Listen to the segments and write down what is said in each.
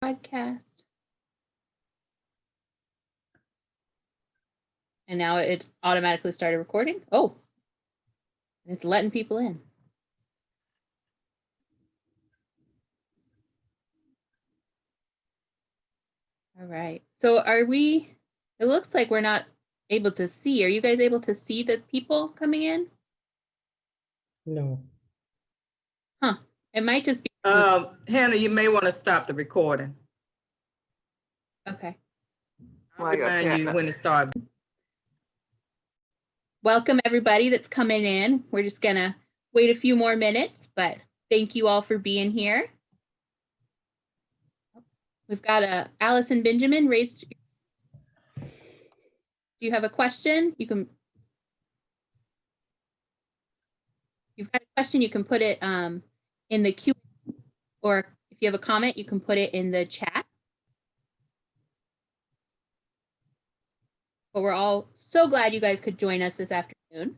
Podcast. And now it automatically started recording. Oh, it's letting people in. All right. So it looks like we're not able to see. Are you guys able to see the people coming in? No. Huh. It might just be. Hannah, you may want to stop the recording. Okay. I'll remind you when it starts. Welcome everybody that's coming in. We're just gonna wait a few more minutes, but thank you all for being here. We've got Allison Benjamin raised. Do you have a question? You've got a question, you can put it in the queue, or if you have a comment, you can put it in the chat. But we're all so glad you guys could join us this afternoon.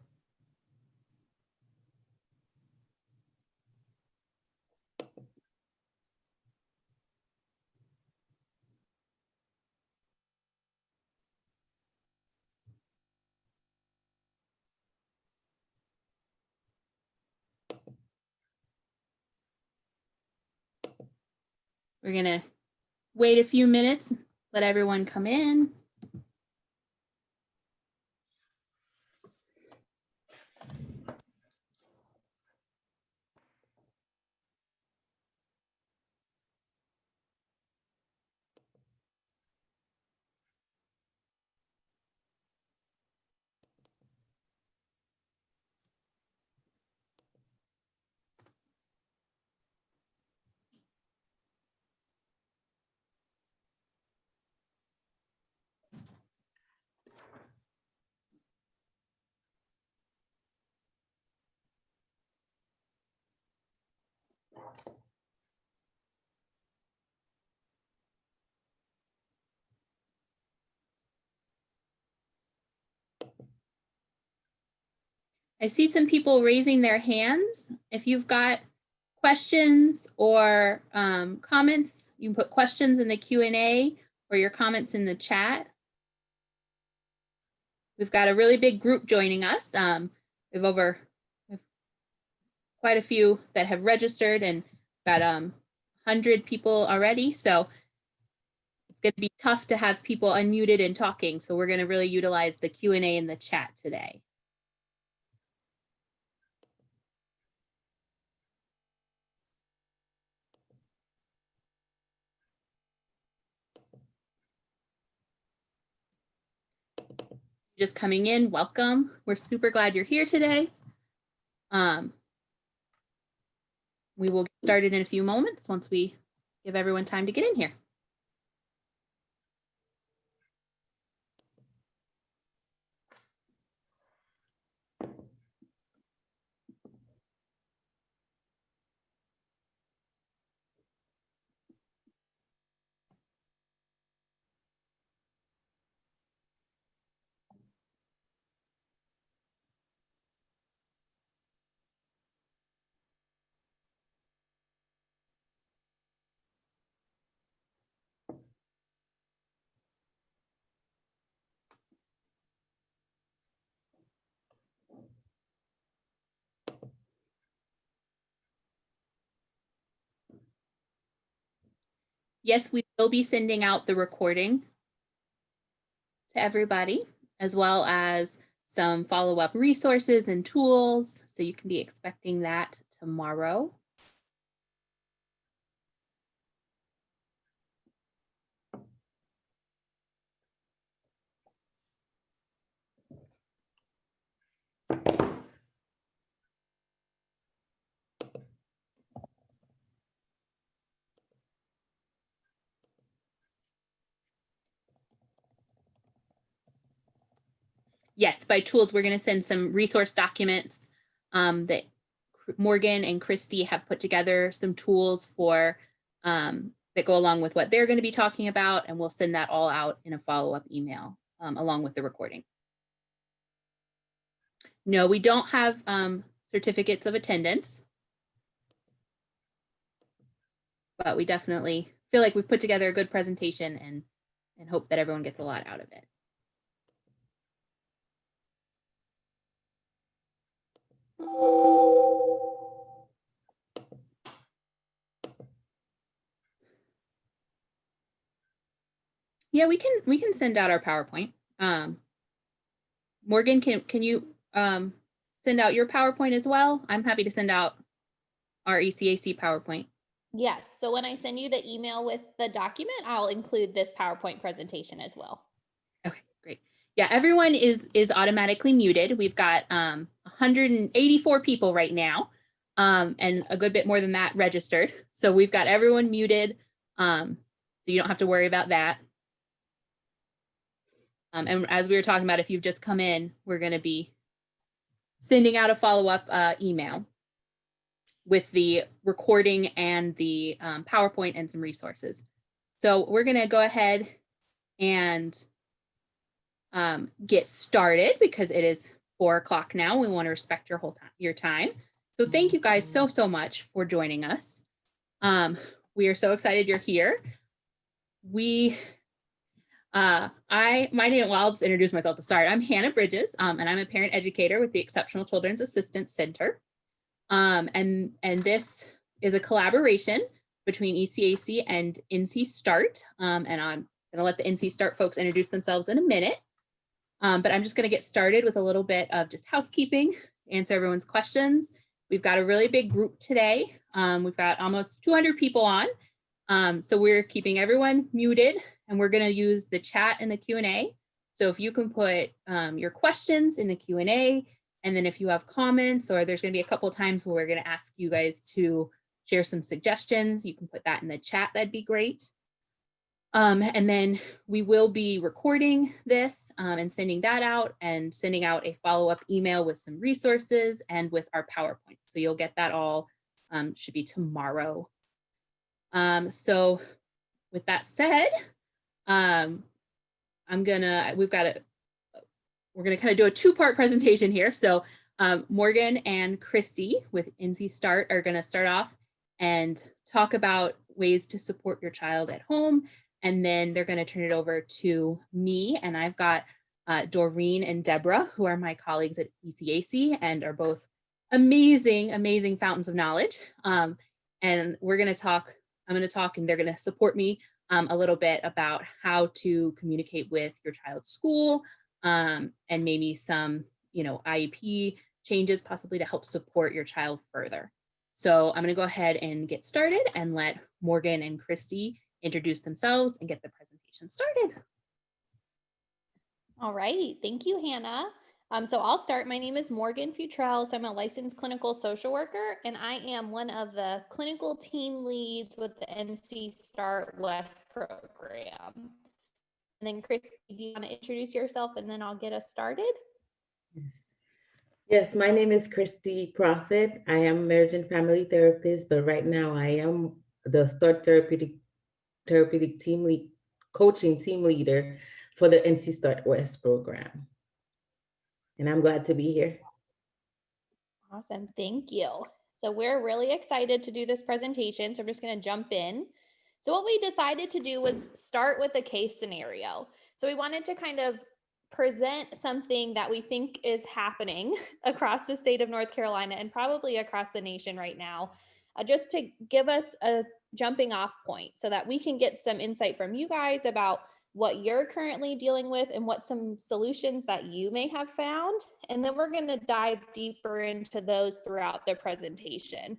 We're gonna wait a few minutes, let everyone come in. I see some people raising their hands. If you've got questions or comments, you can put questions in the Q&A or your comments in the chat. We've got a really big group joining us. We've quite a few that have registered and got 100 people already. So it's going to be tough to have people unmuted and talking. So we're going to really utilize the Q&A in the chat today. Just coming in, welcome. We're super glad you're here today. We will get started in a few moments once we give everyone time to get in here. Yes, we will be sending out the recording to everybody, as well as some follow-up resources and tools. So you can be expecting that tomorrow. Yes, by tools, we're going to send some resource documents that Morgan and Christy have put together, some tools for that go along with what they're going to be talking about, and we'll send that all out in a follow-up email along with the recording. No, we don't have certificates of attendance, but we definitely feel like we've put together a good presentation and hope that everyone gets a lot out of it. Yeah, we can send out our PowerPoint. Morgan, can you send out your PowerPoint as well? I'm happy to send out our ECAC PowerPoint. Yes, so when I send you the email with the document, I'll include this PowerPoint presentation as well. Okay, great. Yeah, everyone is automatically muted. We've got 184 people right now, and a good bit more than that registered. So we've got everyone muted, so you don't have to worry about that. And as we were talking about, if you've just come in, we're going to be sending out a follow-up email with the recording and the PowerPoint and some resources. So we're going to go ahead and get started because it is 4 o'clock now. We want to respect your time. So thank you guys so much for joining us. We are so excited you're here. I'll just introduce myself to start. I'm Hannah Bridges, and I'm a parent educator with the Exceptional Children's Assistance Center. And this is a collaboration between ECAC and NC Start. And I'm gonna let the NC Start folks introduce themselves in a minute. But I'm just gonna get started with a little bit of just housekeeping, answer everyone's questions. We've got a really big group today. We've got almost 200 people on. So we're keeping everyone muted, and we're going to use the chat and the Q&A. So if you can put your questions in the Q&A, and then if you have comments, or there's going to be a couple of times where we're going to ask you guys to share some suggestions, you can put that in the chat. That'd be great. And then we will be recording this and sending that out, and sending out a follow-up email with some resources and with our PowerPoint. So you'll get that all, should be tomorrow. So with that said, we're gonna kind of do a two-part presentation here. So Morgan and Christy with NC Start are gonna start off and talk about ways to support your child at home. And then they're gonna turn it over to me. And I've got Doreen and Deborah, who are my colleagues at ECAC and are both amazing, amazing fountains of knowledge. And we're gonna talk, I'm gonna talk and they're gonna support me a little bit about how to communicate with your child's school and maybe some, IEP changes possibly to help support your child further. So I'm gonna go ahead and get started and let Morgan and Christy introduce themselves and get the presentation started. All right, thank you, Hannah. So I'll start. My name is Morgan Futrell. So I'm a licensed clinical social worker, and I am one of the clinical team leads with the NC Start West program. And then Christy, do you want to introduce yourself, and then I'll get us started? Yes, my name is Christy Prophet. I am a marriage and family therapist, but right now I am the Start Therapeutic team lead, coaching team leader for the NC Start West program. And I'm glad to be here. Awesome, thank you. So we're really excited to do this presentation. So I'm just going to jump in. So what we decided to do was start with a case scenario. So we wanted to kind of present something that we think is happening across the state of North Carolina and probably across the nation right now, just to give us a jumping off point so that we can get some insight from you guys about what you're currently dealing with and what some solutions that you may have found. And then we're going to dive deeper into those throughout the presentation.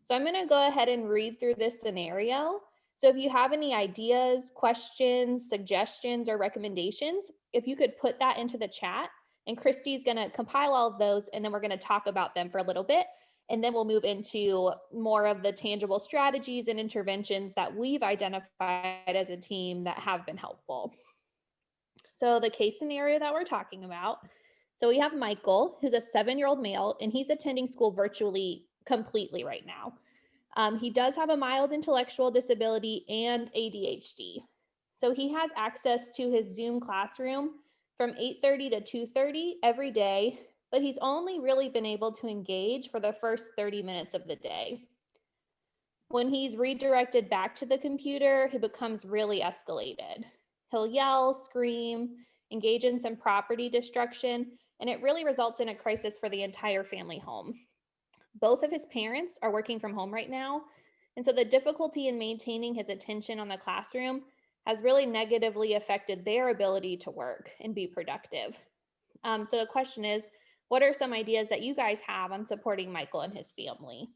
So I'm going to go ahead and read through this scenario. So if you have any ideas, questions, suggestions, or recommendations, if you could put that into the chat, and Christy's going to compile all of those, and then we're going to talk about them for a little bit. And then we'll move into more of the tangible strategies and interventions that we've identified as a team that have been helpful. So the case scenario that we're talking about, so we have Michael, who's a 7-year-old male, and he's attending school virtually completely right now. He does have a mild intellectual disability and ADHD. So he has access to his Zoom classroom from 8:30 to 2:30 every day, but he's only really been able to engage for the first 30 minutes of the day. When he's redirected back to the computer, he becomes really escalated. He'll yell, scream, engage in some property destruction, and it really results in a crisis for the entire family home. Both of his parents are working from home right now, and so the difficulty in maintaining his attention on the classroom has really negatively affected their ability to work and be productive. So the question is, what are some ideas that you guys have on supporting Michael and his family?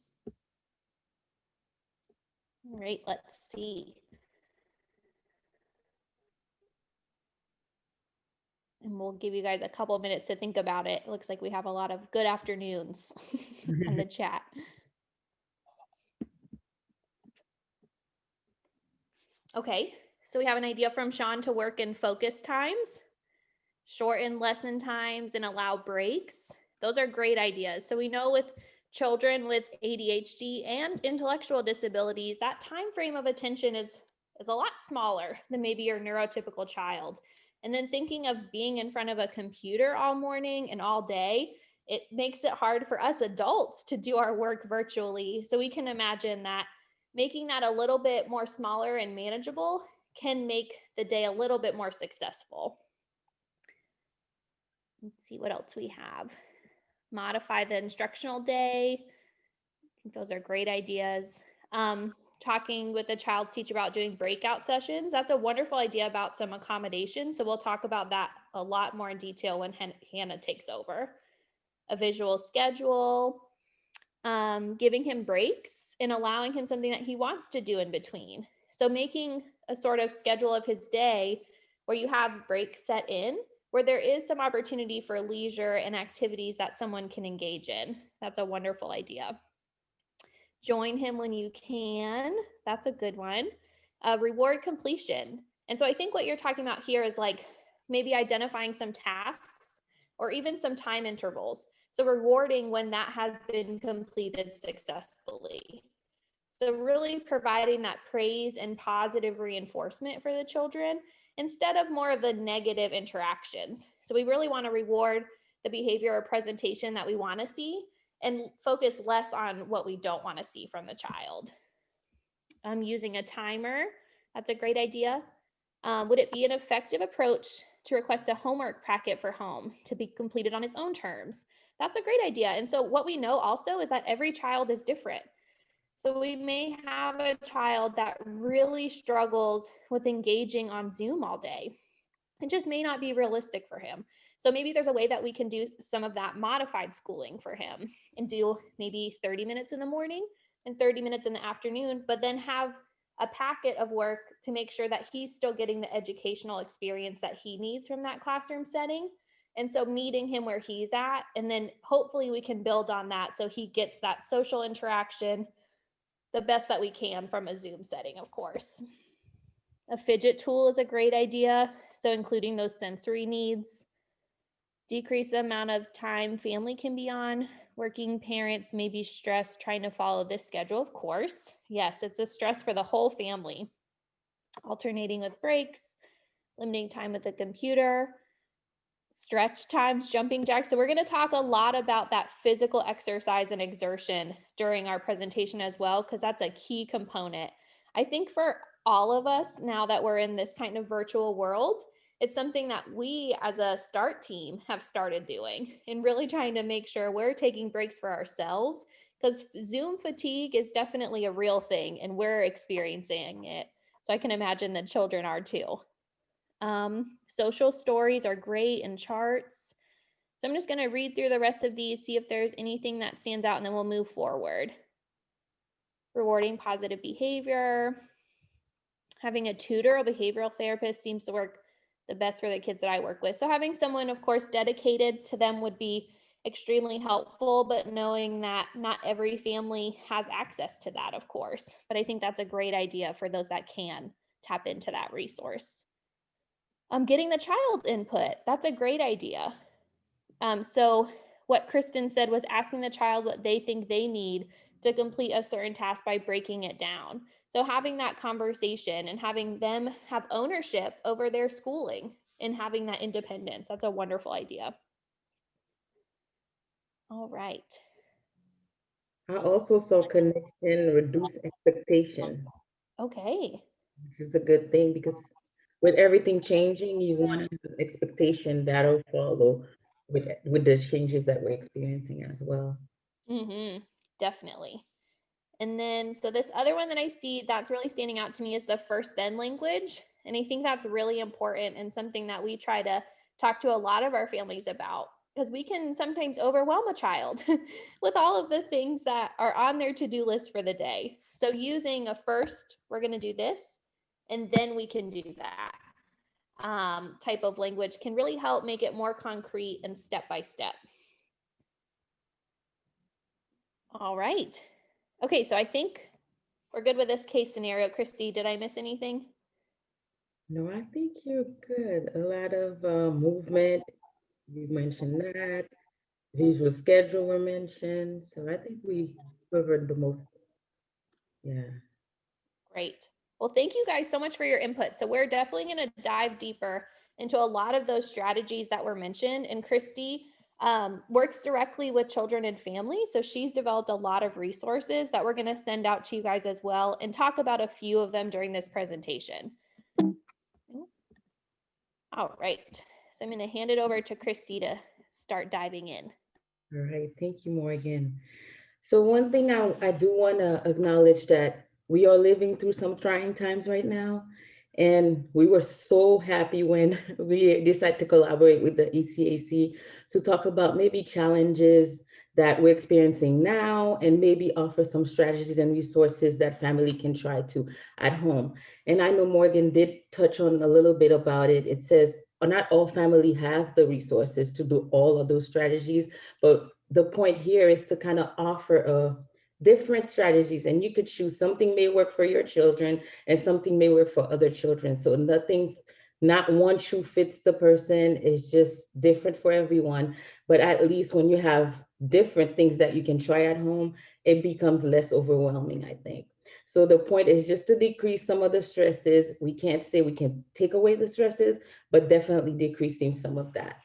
All right, let's see. And we'll give you guys a couple minutes to think about it. It looks like we have a lot of good afternoons on the chat. Okay, so we have an idea from Sean to work in focus times, shorten lesson times, and allow breaks. Those are great ideas. So we know with children with ADHD and intellectual disabilities, that time frame of attention is a lot smaller than maybe your neurotypical child. And then thinking of being in front of a computer all morning and all day, it makes it hard for us adults to do our work virtually. So we can imagine that making that a little bit more smaller and manageable can make the day a little bit more successful. Let's see what else we have. Modify the instructional day. I think those are great ideas. Talking with the child's teacher about doing breakout sessions. That's a wonderful idea about some accommodations. So we'll talk about that a lot more in detail when Hannah takes over. A visual schedule, giving him breaks and allowing him something that he wants to do in between. So making a sort of schedule of his day where you have breaks set in, where there is some opportunity for leisure and activities that someone can engage in. That's a wonderful idea. Join him when you can. That's a good one. Reward completion. And so I think what you're talking about here is like maybe identifying some tasks or even some time intervals. So rewarding when that has been completed successfully. So really providing that praise and positive reinforcement for the children instead of more of the negative interactions. So we really want to reward the behavior or presentation that we want to see and focus less on what we don't want to see from the child. Using a timer, that's a great idea. Would it be an effective approach to request a homework packet for home to be completed on his own terms? That's a great idea. And so what we know also is that every child is different. So we may have a child that really struggles with engaging on Zoom all day. It just may not be realistic for him. So maybe there's a way that we can do some of that modified schooling for him and do maybe 30 minutes in the morning and 30 minutes in the afternoon, but then have a packet of work to make sure that he's still getting the educational experience that he needs from that classroom setting. And so meeting him where he's at, and then hopefully we can build on that so he gets that social interaction the best that we can from a Zoom setting, of course. A fidget tool is a great idea. So including those sensory needs. Decrease the amount of time family can be on. Working parents may be stressed trying to follow this schedule, of course. Yes, it's a stress for the whole family. Alternating with breaks, limiting time with the computer, stretch times, jumping jacks. So we're going to talk a lot about that physical exercise and exertion during our presentation as well, because that's a key component. I think for all of us, now that we're in this kind of virtual world, it's something that we as a START team have started doing and really trying to make sure we're taking breaks for ourselves, because Zoom fatigue is definitely a real thing and we're experiencing it. So I can imagine the children are too. Social stories are great and charts. So I'm just going to read through the rest of these, see if there's anything that stands out, and then we'll move forward. Rewarding positive behavior. Having a tutor or behavioral therapist seems to work the best for the kids that I work with. So having someone, of course, dedicated to them would be extremely helpful, but knowing that not every family has access to that, of course. But I think that's a great idea for those that can tap into that resource. Getting the child input, that's a great idea. So what Kristen said was asking the child what they think they need to complete a certain task by breaking it down. So having that conversation and having them have ownership over their schooling and having that independence, that's a wonderful idea. All right. I also saw connection, reduce expectation, Okay. which is a good thing because with everything changing, you want to have expectation that'll follow with the changes that we're experiencing as well. Mm-hmm. Definitely. And then, so this other one that I see that's really standing out to me is the first then language. And I think that's really important and something that we try to talk to a lot of our families about because we can sometimes overwhelm a child with all of the things that are on their to do list for the day. So, using a first, we're going to do this, and then we can do that type of language can really help make it more concrete and step by step. All right. Okay, so I think we're good with this case scenario. Christy, did I miss anything? No, I think you're good. A lot of movement, you mentioned that. Visual schedule were mentioned. So I think we covered the most. Yeah. Great. Well, thank you guys so much for your input. So we're definitely going to dive deeper into a lot of those strategies that were mentioned. And Christy works directly with children and families. So she's developed a lot of resources that we're going to send out to you guys as well and talk about a few of them during this presentation. All right. So I'm going to hand it over to Christy to start diving in. All right. Thank you, Morgan. So one thing I do want to acknowledge that we are living through some trying times right now. And we were so happy when we decided to collaborate with the ECAC to talk about maybe challenges that we're experiencing now and maybe offer some strategies and resources that family can try to at home. And I know Morgan did touch on a little bit about it. It says not all family has the resources to do all of those strategies, but the point here is to kind of offer different strategies, and you could choose something may work for your children and something may work for other children. So not one shoe fits the person, is just different for everyone. But at least when you have different things that you can try at home, it becomes less overwhelming, I think. So the point is just to decrease some of the stresses. We can't say we can take away the stresses, but definitely decreasing some of that.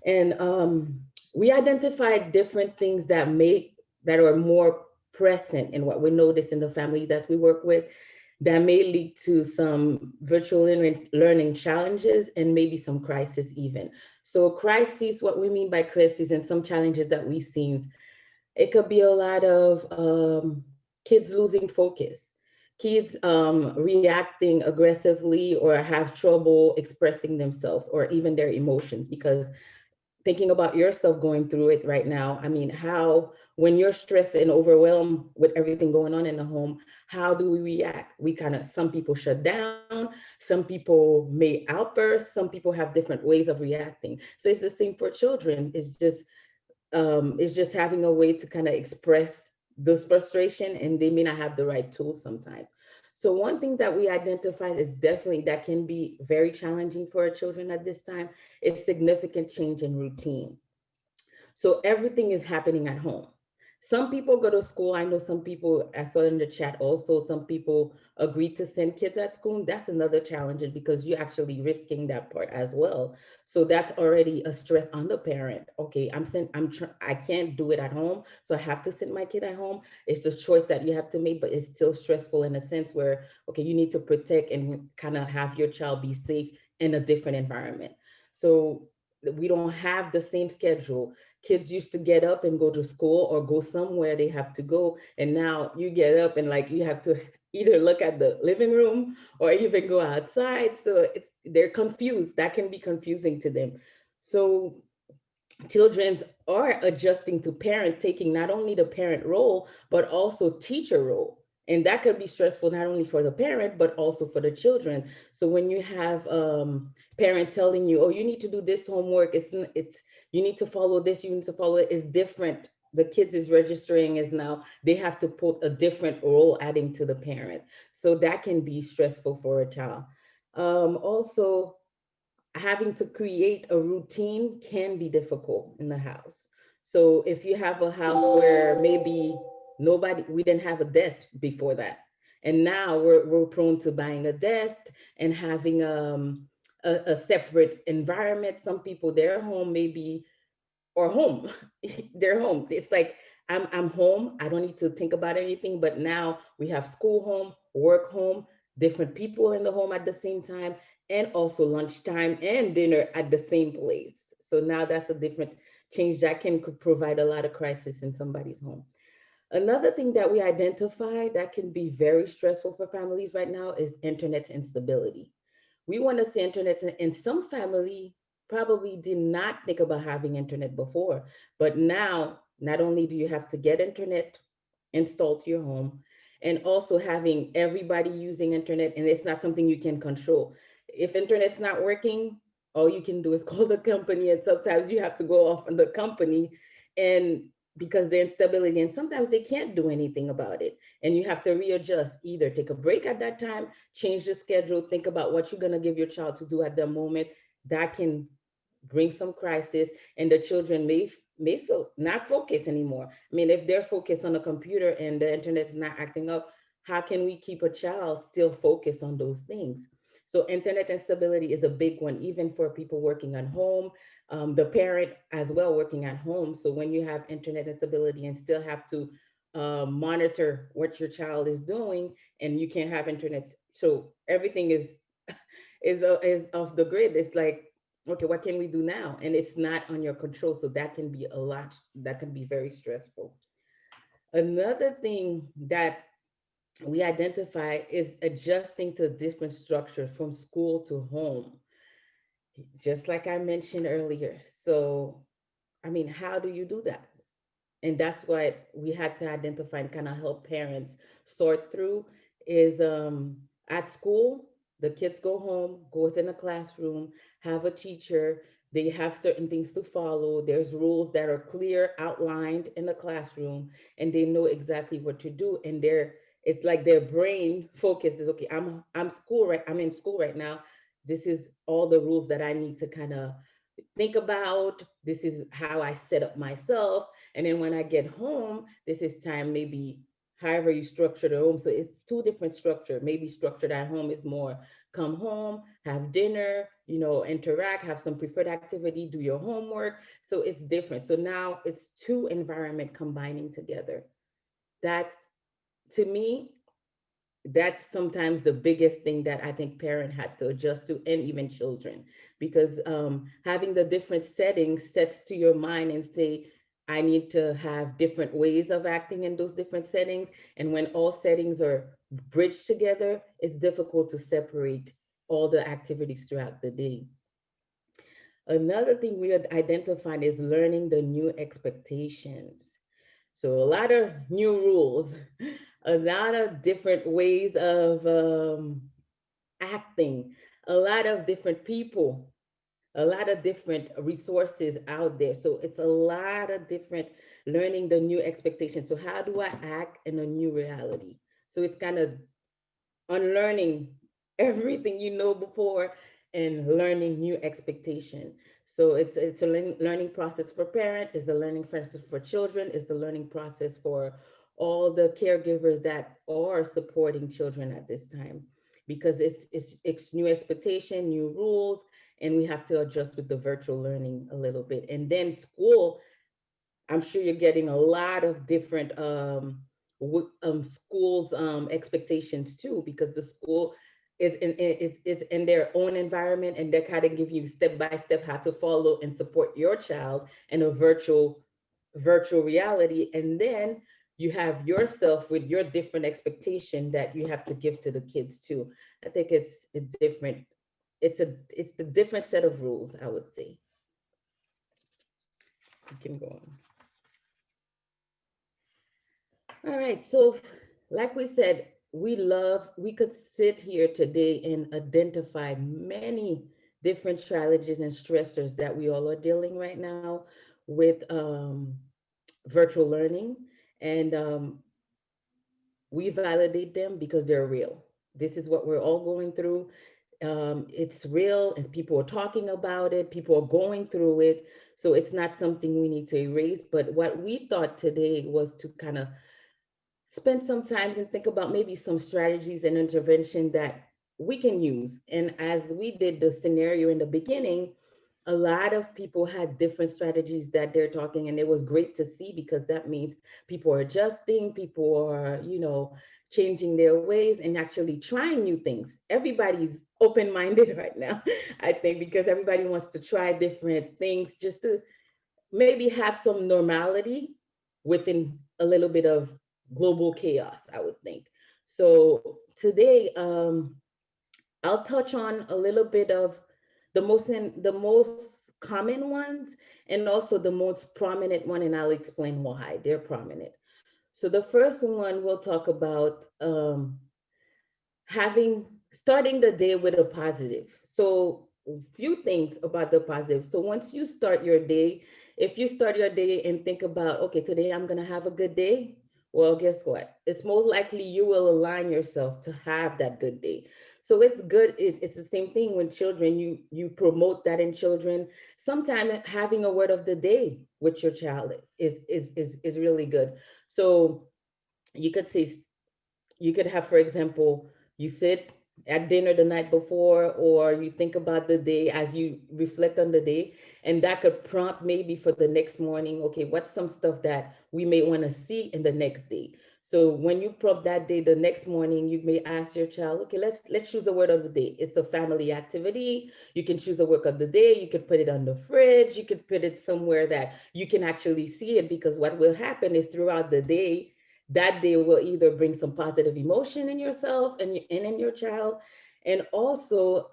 And we identified different things that are more present in what we notice in the family that we work with that may lead to some virtual learning challenges and maybe some crisis even. So crises, what we mean by crisis and some challenges that we've seen, it could be a lot of kids losing focus, kids reacting aggressively or have trouble expressing themselves or even their emotions, because thinking about yourself going through it right now. I mean, when you're stressed and overwhelmed with everything going on in the home, how do we react? Some people shut down, some people may outburst, some people have different ways of reacting. So it's the same for children. It's just having a way to kind of express this frustration, and they may not have the right tools sometimes. So one thing that we identified is definitely that can be very challenging for our children at this time is significant change in routine. So everything is happening at home. Some people go to school. I know some people, I saw in the chat also, some people agreed to send kids at school. That's another challenge because you're actually risking that part as well. So that's already a stress on the parent. Okay, I can't do it at home, so I have to send my kid at home. It's the choice that you have to make, but it's still stressful in a sense where, okay, you need to protect and kind of have your child be safe in a different environment. So we don't have the same schedule. Kids used to get up and go to school or go somewhere they have to go. And now you get up and like you have to either look at the living room or even go outside. So they're confused. That can be confusing to them. So children are adjusting to parent taking not only the parent role, but also teacher role. And that could be stressful, not only for the parent, but also for the children. So when you have parent telling you, oh, you need to do this homework, you need to follow this, you need to follow it, it's different. The kids is registering as now they have to put a different role adding to the parent. So that can be stressful for a child. Also, having to create a routine can be difficult in the house. So if you have a house where maybe we didn't have a desk before that, and now we're prone to buying a desk and having a separate environment. Some people, their home maybe, or home, their home. It's like I'm home. I don't need to think about anything. But now we have school home, work home, different people in the home at the same time, and also lunchtime and dinner at the same place. So now that's a different change that could provide a lot of crisis in somebody's home. Another thing that we identify that can be very stressful for families right now is internet instability. We want to see internet, and some family probably did not think about having internet before, but now not only do you have to get internet installed to your home, and also having everybody using internet, and it's not something you can control. If internet's not working, all you can do is call the company, and sometimes you have to go off on the company, and because the instability, and sometimes they can't do anything about it, and you have to readjust, either take a break at that time, change the schedule, think about what you're going to give your child to do at the moment. That can bring some crisis, and the children may feel not focused anymore. I mean, if they're focused on a computer and the internet's not acting up, how can we keep a child still focused on those things? So internet instability is a big one, even for people working at home, the parent as well working at home. So when you have internet instability and still have to monitor what your child is doing, and you can't have internet, so everything is off the grid. It's like, okay, what can we do now? And it's not on your control. So that can be a lot, that can be very stressful. Another thing that we identify is adjusting to different structures from school to home, just like I mentioned earlier. So, I mean, how do you do that? And that's what we had to identify and kind of help parents sort through is at school, the kids go home, go in a classroom, have a teacher, they have certain things to follow. There's rules that are clear, outlined in the classroom, and they know exactly what to do. And it's like their brain focuses, okay, I'm in school right now. This is all the rules that I need to kind of think about. This is how I set up myself. And then when I get home, this is time, maybe however you structure the home. So it's two different structure. Maybe structured at home is more come home, have dinner, interact, have some preferred activity, do your homework. So it's different. So now it's two environment combining together. That's, to me, that's sometimes the biggest thing that I think parent had to adjust to, and even children, because having the different settings sets to your mind and say, I need to have different ways of acting in those different settings. And when all settings are bridged together, it's difficult to separate all the activities throughout the day. Another thing we had identified is learning the new expectations. So a lot of new rules, a lot of different ways of acting, a lot of different people, a lot of different resources out there. So it's a lot of different learning the new expectations. So how do I act in a new reality? So it's kind of unlearning everything you know before and learning new expectation. So it's a learning process for parent, it's a learning process for children, it's the learning process for all the caregivers that are supporting children at this time, because it's new expectation, new rules, and we have to adjust with the virtual learning a little bit. And then school, I'm sure you're getting a lot of different schools expectations too, because the school is in their own environment, and they kind of give you step by step how to follow and support your child in a virtual reality. And then you have yourself with your different expectation that you have to give to the kids too. I think it's different. It's the different set of rules, I would say. You can go on. All right, so like we said, we could sit here today and identify many different challenges and stressors that we all are dealing right now with virtual learning. And we validate them because they're real. This is what we're all going through. It's real, and people are talking about it, people are going through it. So it's not something we need to erase. But what we thought today was to kind of spend some time and think about maybe some strategies and intervention that we can use. And as we did the scenario in the beginning, a lot of people had different strategies that they're talking, and it was great to see because that means people are adjusting, people are, changing their ways and actually trying new things. Everybody's open-minded right now, I think, because everybody wants to try different things just to maybe have some normality within a little bit of global chaos, I would think. So today, I'll touch on a little bit of the most common ones and also the most prominent one, and I'll explain why they're prominent. So the first one we'll talk about starting the day with a positive. So a few things about the positive. So once you start your day, if you start your day and think about, okay, today I'm gonna have a good day, well, guess what? It's most likely you will align yourself to have that good day. So it's good. It's the same thing with children. You promote that in children. Sometimes having a word of the day with your child is really good. So you could say, you could have, for example, you sit at dinner the night before, or you think about the day as you reflect on the day, and that could prompt maybe for the next morning, okay, what's some stuff that we may want to see in the next day. So when you prompt that day, the next morning, you may ask your child, okay, let's choose a word of the day. It's a family activity. You can choose a word of the day. You could put it on the fridge. You could put it somewhere that you can actually see it, because what will happen is throughout the day, that day will either bring some positive emotion in yourself and in your child, and also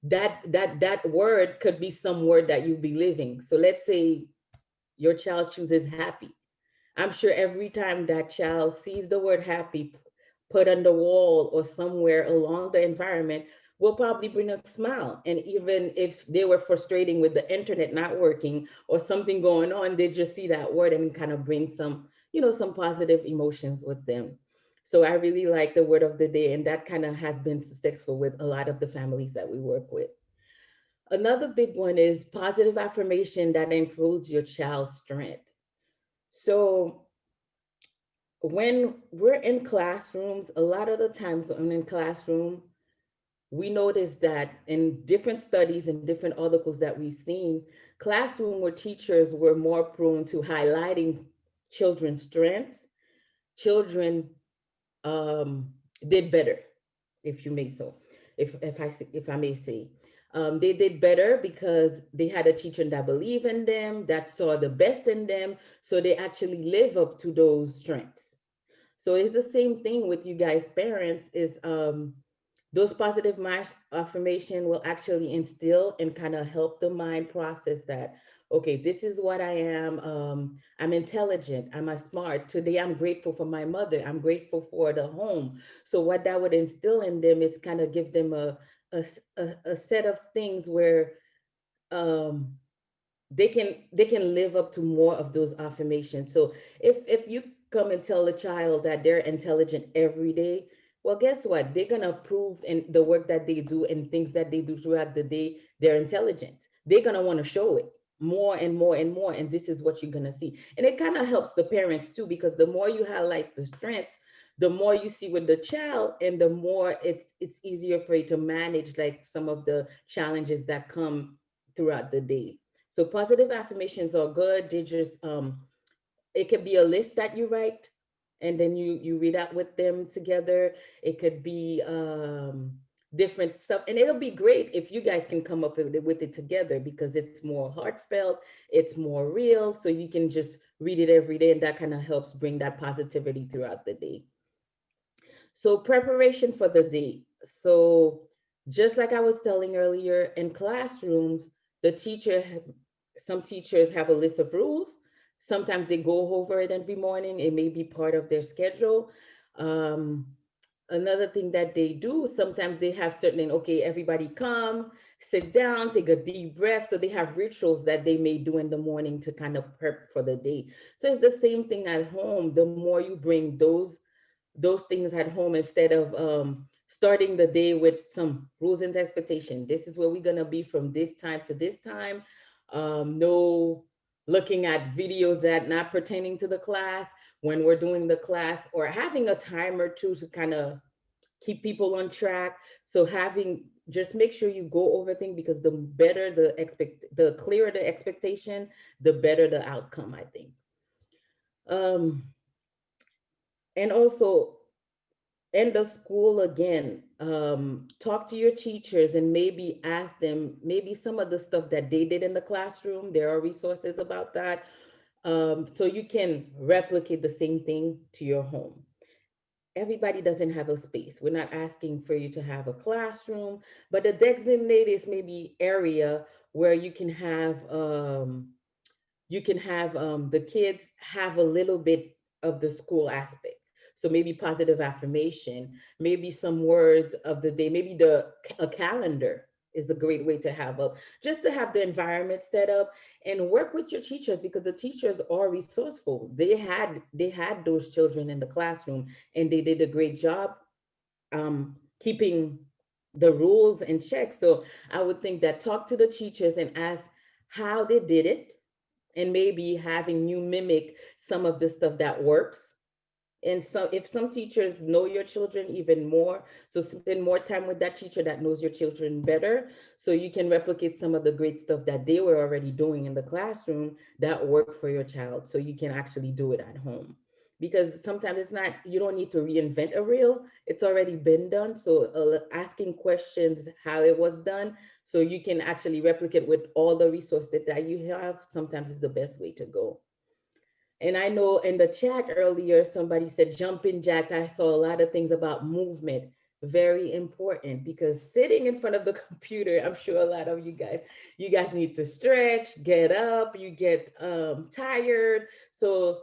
that word could be some word that you be living. So let's say your child chooses happy. I'm sure every time that child sees the word happy put on the wall or somewhere along the environment, will probably bring a smile. And even if they were frustrating with the internet not working or something going on, they just see that word and kind of bring some, some positive emotions with them. So I really like the word of the day, and that kind of has been successful with a lot of the families that we work with. Another big one is positive affirmation that includes your child's strength. So when we're in classrooms, a lot of the times when in classroom, we notice that in different studies and different articles that we've seen, classroom where teachers were more prone to highlighting children's strengths, children did better, if you may so, if I may say. They did better because they had a teacher that believed in them, that saw the best in them, so they actually live up to those strengths. So it's the same thing with you guys, parents, is those positive mind affirmation will actually instill and kind of help the mind process that, okay, this is what I am. I'm intelligent, I'm a smart. Today I'm grateful for my mother, I'm grateful for the home. So what that would instill in them is kind of give them a set of things where um, they can live up to more of those affirmations. So if you come and tell a child that they're intelligent every day, well, guess what? They're gonna prove in the work that they do and things that they do throughout the day, they're intelligent. They're gonna want to show it more and more and more, and this is what you're gonna see. And it kind of helps the parents too, because the more you highlight the strengths, the more you see with the child, and the more it's easier for you to manage like some of the challenges that come throughout the day. So positive affirmations are good. They just it could be a list that you write and then you read out with them together. It could be different stuff, and it'll be great if you guys can come up with it together, because it's more heartfelt, it's more real, so you can just read it every day, and that kind of helps bring that positivity throughout the day. So preparation for the day. So just like I was telling earlier, in classrooms, the teacher, some teachers have a list of rules. Sometimes they go over it every morning. It may be part of their schedule. Um, Another thing that they do, sometimes they have certain, okay, everybody come, sit down, take a deep breath. So they have rituals that they may do in the morning to kind of prep for the day. So it's the same thing at home. The more you bring those things at home, instead of starting the day with some rules and expectation. This is where we're gonna be from this time to this time. No looking at videos that not pertaining to the class when we're doing the class, or having a timer too to kind of keep people on track. So just make sure you go over things, because the clearer the expectation, the better the outcome, I think. And also, in the school again, talk to your teachers and maybe ask them, maybe some of the stuff that they did in the classroom, there are resources about that. So you can replicate the same thing to your home. Everybody doesn't have a space. We're not asking for you to have a classroom, but a designated maybe area where you can have the kids have a little bit of the school aspect. So maybe positive affirmation, maybe some words of the day, maybe a calendar is a great way to have just to have the environment set up, and work with your teachers, because the teachers are resourceful. They had those children in the classroom, and they did a great job keeping the rules in check. So I would think that talk to the teachers and ask how they did it, and maybe having you mimic some of the stuff that works. And so if some teachers know your children even more, so spend more time with that teacher that knows your children better, so you can replicate some of the great stuff that they were already doing in the classroom that worked for your child, so you can actually do it at home. Because sometimes you don't need to reinvent a reel, it's already been done. So asking questions how it was done, so you can actually replicate with all the resources that you have, sometimes is the best way to go. And I know in the chat earlier, somebody said jumping jacks. I saw a lot of things about movement, very important, because sitting in front of the computer, I'm sure a lot of you guys need to stretch, get up, you get tired. So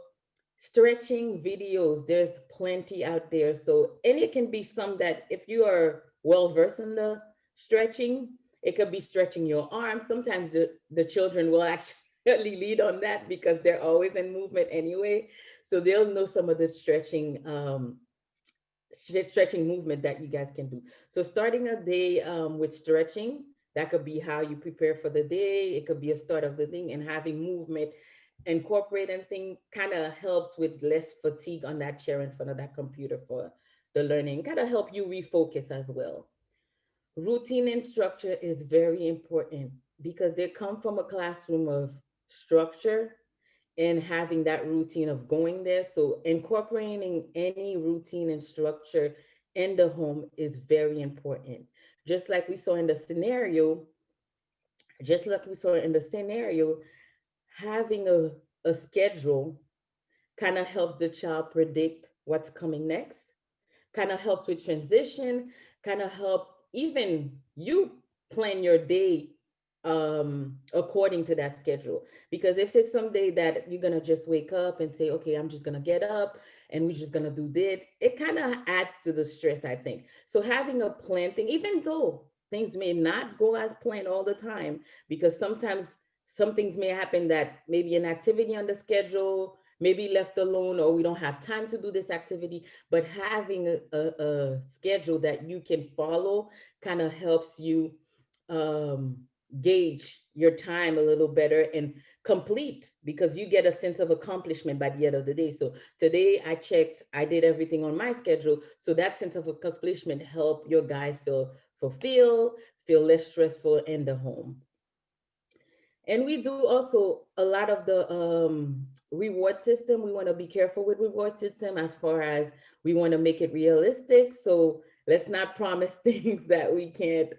stretching videos, there's plenty out there. So, and it can be some that if you are well versed in the stretching, it could be stretching your arms. Sometimes the children will actually lead on that because they're always in movement anyway. So they'll know some of the stretching movement that you guys can do. So starting a day with stretching, that could be how you prepare for the day. It could be a start of the thing, and having movement, incorporating thing kind of helps with less fatigue on that chair in front of that computer for the learning, kind of help you refocus as well. Routine and structure is very important, because they come from a classroom of structure and having that routine of going there. So incorporating any routine and structure in the home is very important. Just like we saw in the scenario, having a schedule kind of helps the child predict what's coming next, kind of helps with transition, kind of help even you plan your day according to that schedule. Because if it's some day that you're gonna just wake up and say, okay, I'm just gonna get up and we're just gonna do that, it kind of adds to the stress, I think. So having a plan thing, even though things may not go as planned all the time, because sometimes some things may happen that maybe an activity on the schedule maybe left alone, or we don't have time to do this activity, but having a schedule that you can follow kind of helps you gauge your time a little better and complete, because you get a sense of accomplishment by the end of the day. So today I checked, I did everything on my schedule. So that sense of accomplishment help your guys feel fulfilled, feel less stressful in the home. And we do also a lot of the reward system. We want to be careful with reward system, as far as we want to make it realistic. So let's not promise things that we can't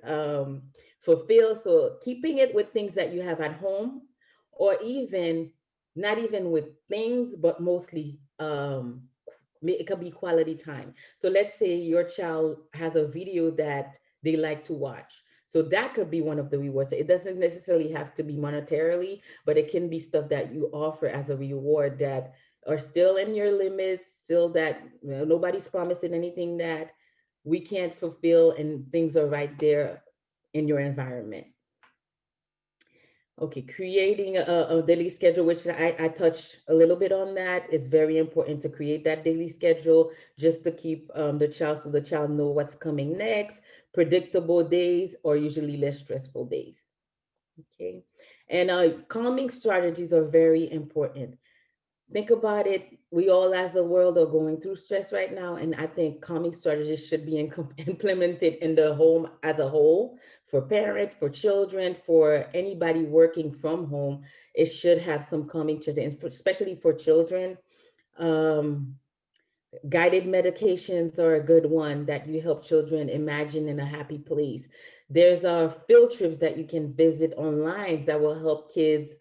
fulfill. So keeping it with things that you have at home, or even not even with things, but mostly it could be quality time. So let's say your child has a video that they like to watch. So that could be one of the rewards. It doesn't necessarily have to be monetarily, but it can be stuff that you offer as a reward that are still in your limits, still that nobody's promising anything that we can't fulfill, and things are right there in your environment. Okay, creating a daily schedule, which I touched a little bit on that. It's very important to create that daily schedule just to keep the child know what's coming next. Predictable days are usually less stressful days. Okay, and calming strategies are very important. think about it. We all as the world are going through stress right now. And I think calming strategies should be implemented in the home as a whole, for parents, for children, for anybody working from home. It should have some calming strategies, especially for children. Um, Guided meditations are a good one that you help children imagine in a happy place. There's field trips that you can visit online that will help kids,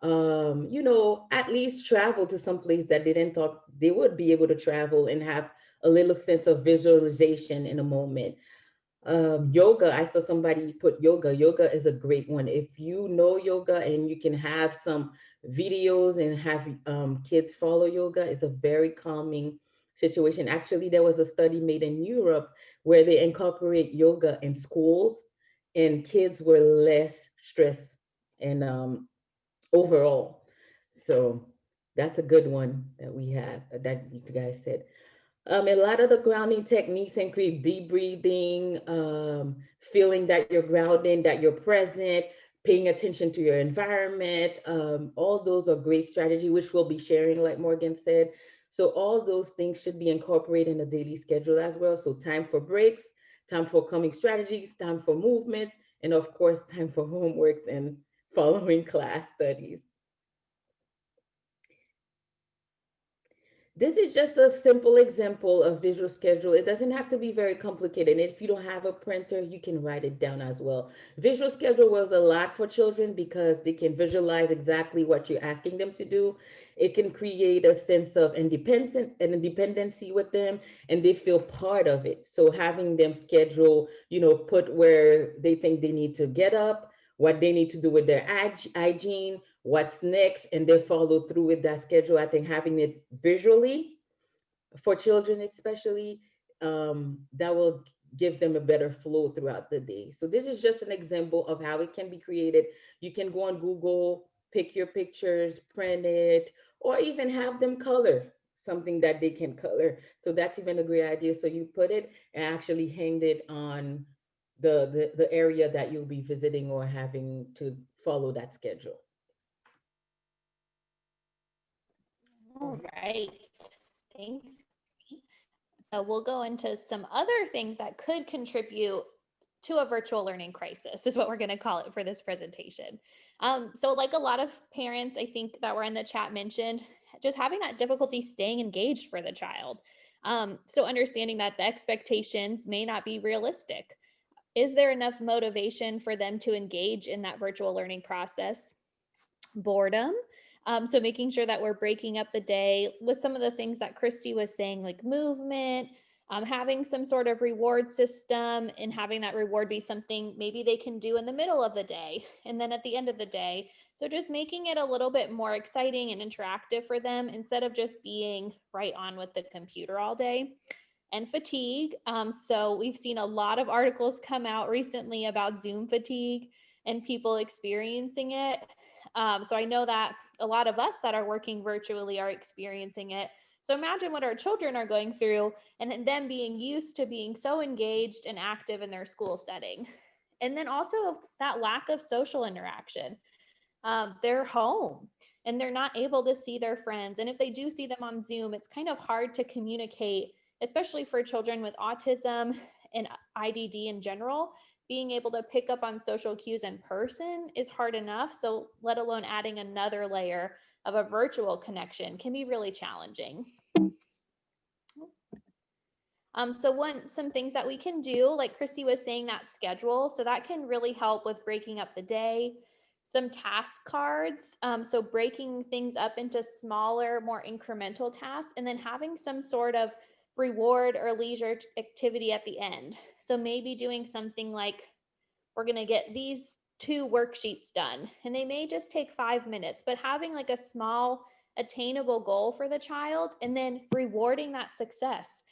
at least travel to some place that they didn't thought they would be able to travel and have a little sense of visualization in a moment. Yoga, I saw somebody put yoga. Yoga is a great one. If you know yoga and you can have some videos and have kids follow yoga, it's a very calming situation. Actually, there was a study made in Europe where they incorporate yoga in schools, and kids were less stressed and overall. So that's a good one that we have that you guys said. A lot of the grounding techniques include deep breathing, feeling that you're grounding, that you're present, paying attention to your environment. All those are great strategy, which we'll be sharing, like Morgan said. So all those things should be incorporated in the daily schedule as well. So time for breaks, time for coming strategies, time for movement, and of course, time for homeworks and following class studies. This is just a simple example of visual schedule. It doesn't have to be very complicated. And if you don't have a printer, you can write it down as well. Visual schedule was a lot for children because they can visualize exactly what you're asking them to do. It can create a sense of independence and independency with them, and they feel part of it. So having them schedule, put where they think they need to get up, what they need to do with their hygiene, what's next, and they follow through with that schedule. I think having it visually for children, especially, that will give them a better flow throughout the day. So this is just an example of how it can be created. You can go on Google, pick your pictures, print it, or even have them color something that they can color. So that's even a great idea. So you put it and actually hang it on the area that you'll be visiting or having to follow that schedule. All right. Thanks. So we'll go into some other things that could contribute to a virtual learning crisis, is what we're going to call it for this presentation. So like a lot of parents, I think that were in the chat mentioned, just having that difficulty staying engaged for the child. So understanding that the expectations may not be realistic. Is there enough motivation for them to engage in that virtual learning process? Boredom. So making sure that we're breaking up the day with some of the things that Christy was saying, like movement, having some sort of reward system, and having that reward be something maybe they can do in the middle of the day and then at the end of the day. So just making it a little bit more exciting and interactive for them instead of just being right on with the computer all day. And fatigue. So we've seen a lot of articles come out recently about Zoom fatigue and people experiencing it. So I know that a lot of us that are working virtually are experiencing it. So imagine what our children are going through and them being used to being so engaged and active in their school setting. And then also that lack of social interaction. They're home and they're not able to see their friends. And if they do see them on Zoom, it's kind of hard to communicate, especially for children with autism and IDD in general. Being able to pick up on social cues in person is hard enough. So let alone adding another layer of a virtual connection can be really challenging. So some things that we can do, like Christy was saying, that schedule. So that can really help with breaking up the day. Some task cards. So breaking things up into smaller, more incremental tasks, and then having some sort of reward or leisure activity at the end. So maybe doing something like, we're going to get these 2 worksheets done, and they may just take 5 minutes, but having like a small attainable goal for the child and then rewarding that success.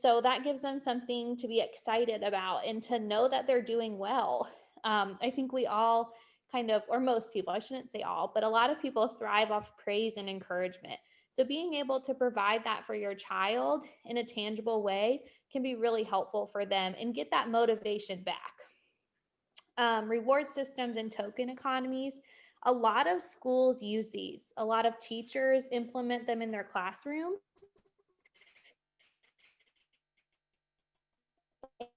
So that gives them something to be excited about and to know that they're doing well. I think we all kind of, or most people, I shouldn't say all, but a lot of people thrive off praise and encouragement. So being able to provide that for your child in a tangible way can be really helpful for them and get that motivation back. Reward systems and token economies A lot of schools use these. A lot of teachers implement them in their classroom.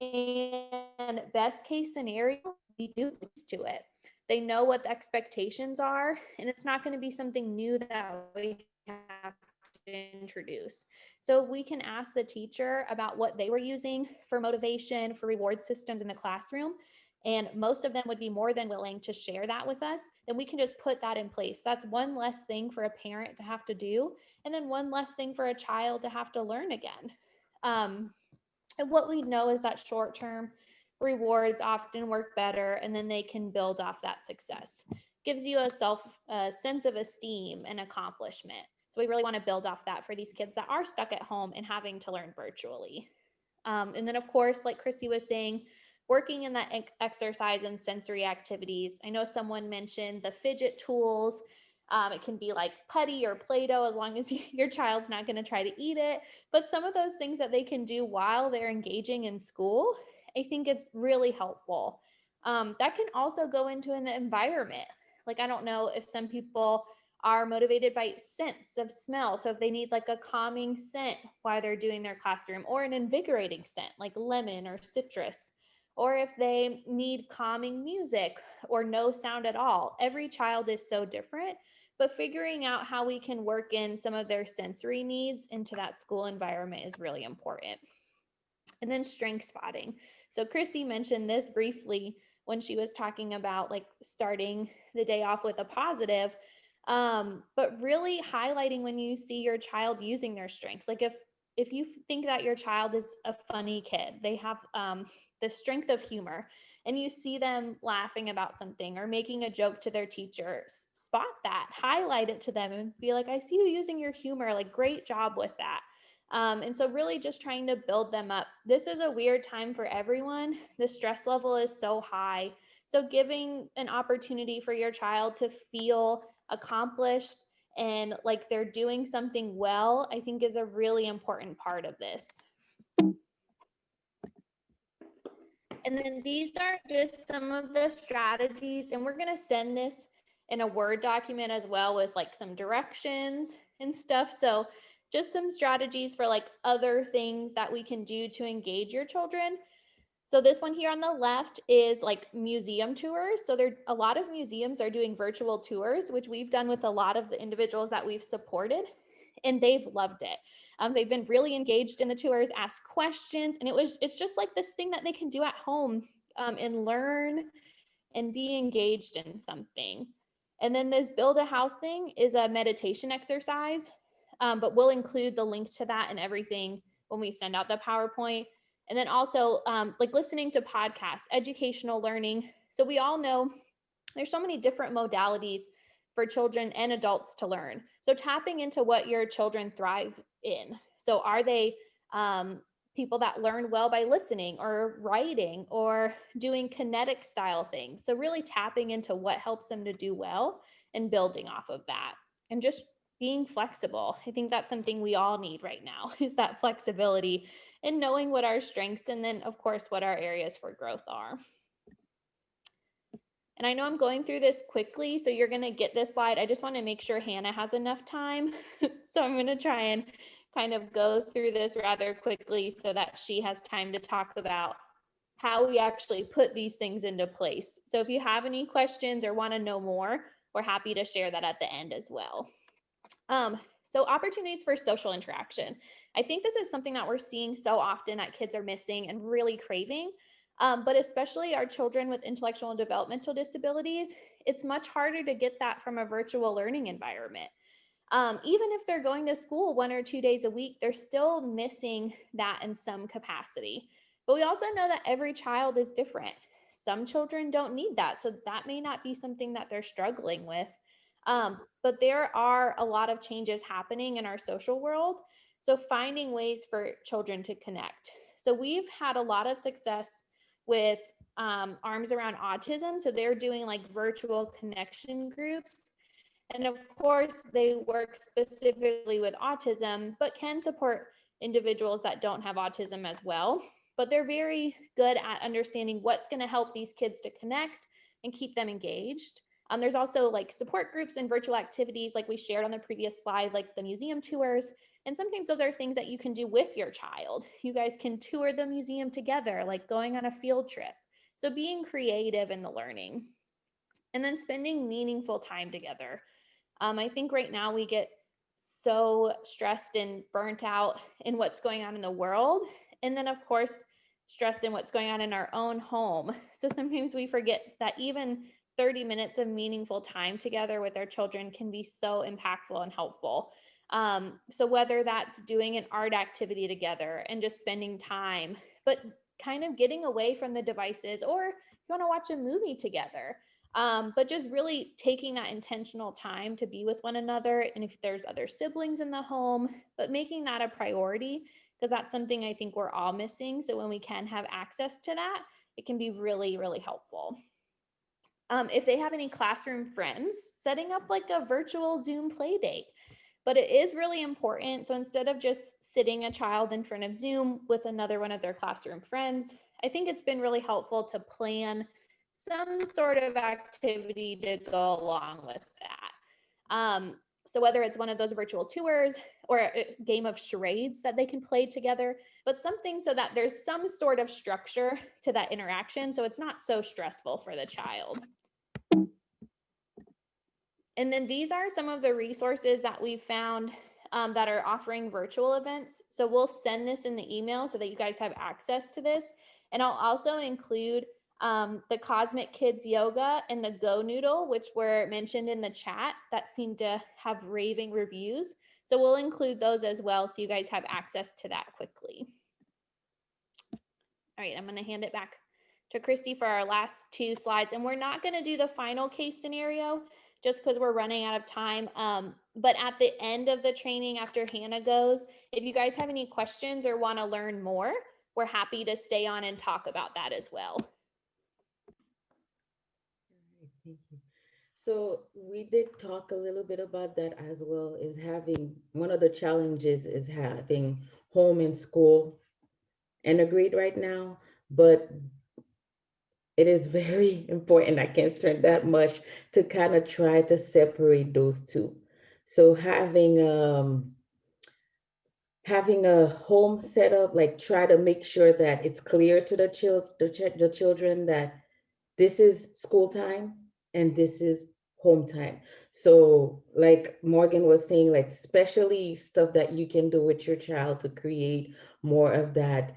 And best case scenario, we do things to it. They know what the expectations are, and it's not going to be something new that we have to introduce. So we can ask the teacher about what they were using for motivation, for reward systems in the classroom, and most of them would be more than willing to share that with us, then we can just put that in place. That's one less thing for a parent to have to do, and then one less thing for a child to have to learn again. And what we know is that short-term rewards often work better, and then they can build off that success. Gives you a sense of esteem and accomplishment. So we really want to build off that for these kids that are stuck at home and having to learn virtually. And then of course, like Chrissy was saying, working in that exercise and sensory activities. I know someone mentioned the fidget tools. It can be like putty or Play-Doh, as long as your child's not going to try to eat it. But some of those things that they can do while they're engaging in school, I think it's really helpful. That can also go into an environment. Like, I don't know if some people are motivated by scents of smell. So if they need like a calming scent while they're doing their classroom, or an invigorating scent like lemon or citrus, or if they need calming music or no sound at all. Every child is so different, but figuring out how we can work in some of their sensory needs into that school environment is really important. And then strength spotting. So Christy mentioned this briefly when she was talking about like starting the day off with a positive, but really highlighting when you see your child using their strengths. Like if you think that your child is a funny kid, they have the strength of humor, and you see them laughing about something or making a joke to their teacher, spot that, highlight it to them and be like, I see you using your humor, like great job with that. And so really just trying to build them up. This is a weird time for everyone. The stress level is so high. So giving an opportunity for your child to feel accomplished and like they're doing something well, I think is a really important part of this. And then these are just some of the strategies, and we're going to send this in a Word document as well with like some directions and stuff. So just some strategies for like other things that we can do to engage your children. So this one here on the left is like museum tours. So a lot of museums are doing virtual tours, which we've done with a lot of the individuals that we've supported, and they've loved it. They've been really engaged in the tours, asked questions, and it's just like this thing that they can do at home and learn and be engaged in something. And then this build a house thing is a meditation exercise, but we'll include the link to that and everything when we send out the PowerPoint. And then also like listening to podcasts, educational learning. So we all know there's so many different modalities for children and adults to learn. So tapping into what your children thrive in. So are they people that learn well by listening or writing or doing kinetic style things? So really tapping into what helps them to do well and building off of that. And just being flexible. I think that's something we all need right now, is that flexibility and knowing what our strengths and then of course what our areas for growth are. And I know I'm going through this quickly, so you're going to get this slide. I just want to make sure Hannah has enough time. So I'm going to try and kind of go through this rather quickly so that she has time to talk about how we actually put these things into place. So if you have any questions or want to know more, we're happy to share that at the end as well. So opportunities for social interaction. I think this is something that we're seeing so often that kids are missing and really craving. But especially our children with intellectual and developmental disabilities, it's much harder to get that from a virtual learning environment. Even if they're going to school 1 or 2 days a week, they're still missing that in some capacity. But we also know that every child is different. Some children don't need that, so that may not be something that they're struggling with. But there are a lot of changes happening in our social world. So finding ways for children to connect. So we've had a lot of success with Arms Around Autism. So they're doing like virtual connection groups. And of course, they work specifically with autism, but can support individuals that don't have autism as well. But they're very good at understanding what's going to help these kids to connect and keep them engaged. There's also like support groups and virtual activities like we shared on the previous slide, like the museum tours. And sometimes those are things that you can do with your child. You guys can tour the museum together, like going on a field trip. So being creative in the learning and then spending meaningful time together. I think right now we get so stressed and burnt out in what's going on in the world. And then, of course, stressed in what's going on in our own home. So sometimes we forget that even 30 minutes of meaningful time together with our children can be so impactful and helpful. So whether that's doing an art activity together and just spending time, but kind of getting away from the devices, or you want to watch a movie together. But just really taking that intentional time to be with one another. And if there's other siblings in the home, but making that a priority, because that's something I think we're all missing. So when we can have access to that, it can be really, really helpful. If they have any classroom friends, setting up like a virtual Zoom play date. But it is really important. So instead of just sitting a child in front of Zoom with another one of their classroom friends, I think it's been really helpful to plan some sort of activity to go along with that. So whether it's one of those virtual tours or a game of charades that they can play together, but something so that there's some sort of structure to that interaction so it's not so stressful for the child. And then these are some of the resources that we found that are offering virtual events. So we'll send this in the email so that you guys have access to this. And I'll also include the Cosmic Kids Yoga and the Go Noodle, which were mentioned in the chat that seem to have raving reviews. So we'll include those as well so you guys have access to that quickly. All right, I'm going to hand it back to Christy for our last two slides. And we're not going to do the final case scenario just because we're running out of time. But at the end of the training, after Hannah goes, if you guys have any questions or want to learn more, we're happy to stay on and talk about that as well. Thank you. So we did talk a little bit about that as well, is having, one of the challenges is having home and school integrate right now, but it is very important, I can't stress that much, to kind of try to separate those two. So having a home setup, like try to make sure that it's clear to the children that this is school time and this is home time. So like Morgan was saying, like especially stuff that you can do with your child to create more of that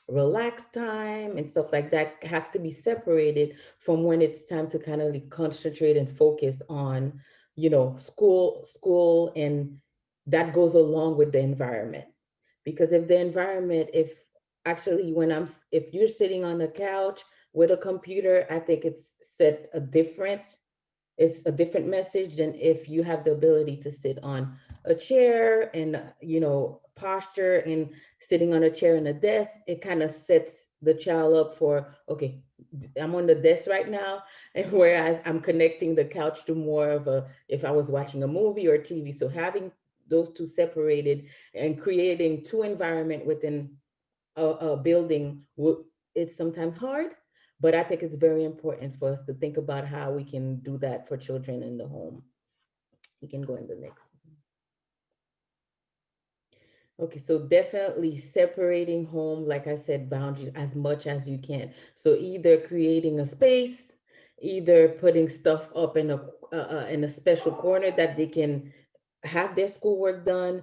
relaxed time and stuff like that has to be separated from when it's time to kind of like concentrate and focus on, you know, school, and that goes along with the environment. Because if the environment, if actually if you're sitting on the couch with a computer, I think it's a different message than if you have the ability to sit on a chair and, you know, posture, and sitting on a chair and a desk, it kind of sets the child up for, okay, I'm on the desk right now, and whereas I'm connecting the couch to more of a, if I was watching a movie or TV. So having those two separated and creating two environment within a building, it's sometimes hard, but I think it's very important for us to think about how we can do that for children in the home. You can go in the next. Okay, so definitely separating home, like I said, boundaries as much as you can. So either creating a space, either putting stuff up in a special corner that they can have their schoolwork done,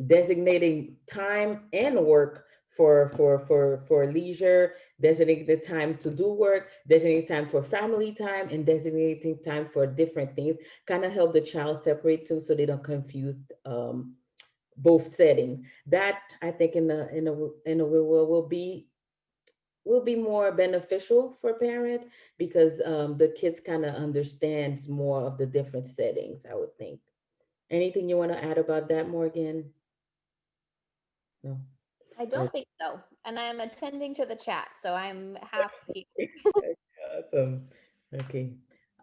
designating time and work for leisure, designating the time to do work, designating time for family time, and designating time for different things, kind of help the child separate too, so they don't confuse both settings. That I think in the will be more beneficial for parent, because the kids kind of understand more of the different settings, I would think. Anything you want to add about that, Morgan? No. I don't think so. And I'm attending to the chat, so I'm half here. Awesome. Okay.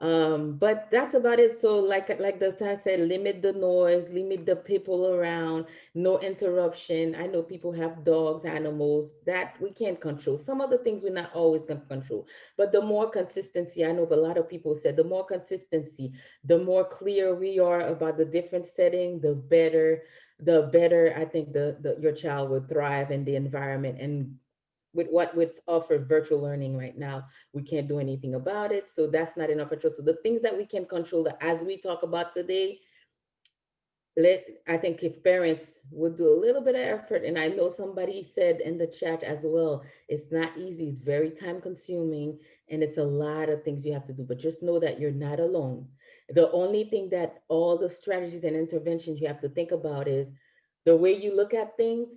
But that's about it. So like the I said, limit the noise, limit the people around, no interruption. I know people have dogs, animals that we can't control. Some of the things we're not always going to control, but the more consistency, I know a lot of people said, the more consistency, the more clear we are about the different setting, the better I think your child would thrive in the environment. And with what's offered virtual learning right now, we can't do anything about it. So that's not in our control. So the things that we can control, that as we talk about today, I think if parents would do a little bit of effort, and I know somebody said in the chat as well, it's not easy, it's very time consuming, and it's a lot of things you have to do, but just know that you're not alone. The only thing that all the strategies and interventions you have to think about is the way you look at things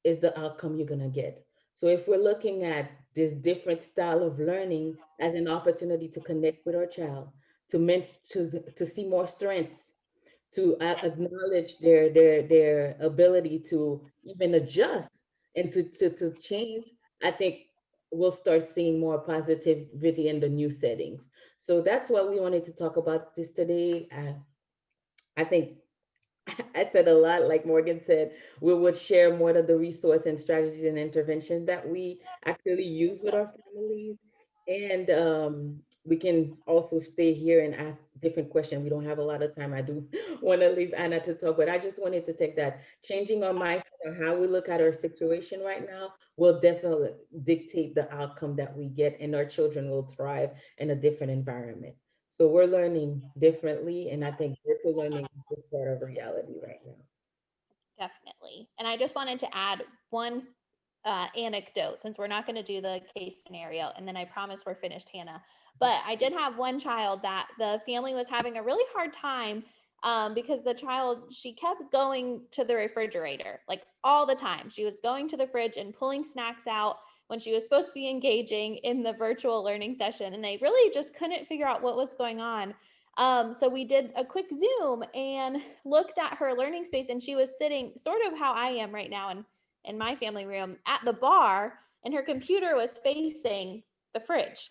is the outcome you're gonna get. So if we're looking at this different style of learning as an opportunity to connect with our child, to see more strengths, to acknowledge their ability to even adjust and to change, I think we'll start seeing more positivity in the new settings. So that's what we wanted to talk about this today. I think I said a lot, like Morgan said, we would share more of the resource and strategies and interventions that we actually use with our families. And we can also stay here and ask different questions. We don't have a lot of time. I do want to leave Anna to talk, but I just wanted to take that. Changing our mindset on how we look at our situation right now will definitely dictate the outcome that we get, and our children will thrive in a different environment. So we're learning differently, and I think virtual learning is part of reality right now. Definitely. And I just wanted to add one anecdote, since we're not going to do the case scenario, and then I promise we're finished, Hannah. But I did have one child that the family was having a really hard time because the child, she kept going to the refrigerator like all the time. She was going to the fridge and pulling snacks out when she was supposed to be engaging in the virtual learning session. And they really just couldn't figure out what was going on. So we did a quick Zoom and looked at her learning space, and she was sitting sort of how I am right now in my family room at the bar, and her computer was facing the fridge.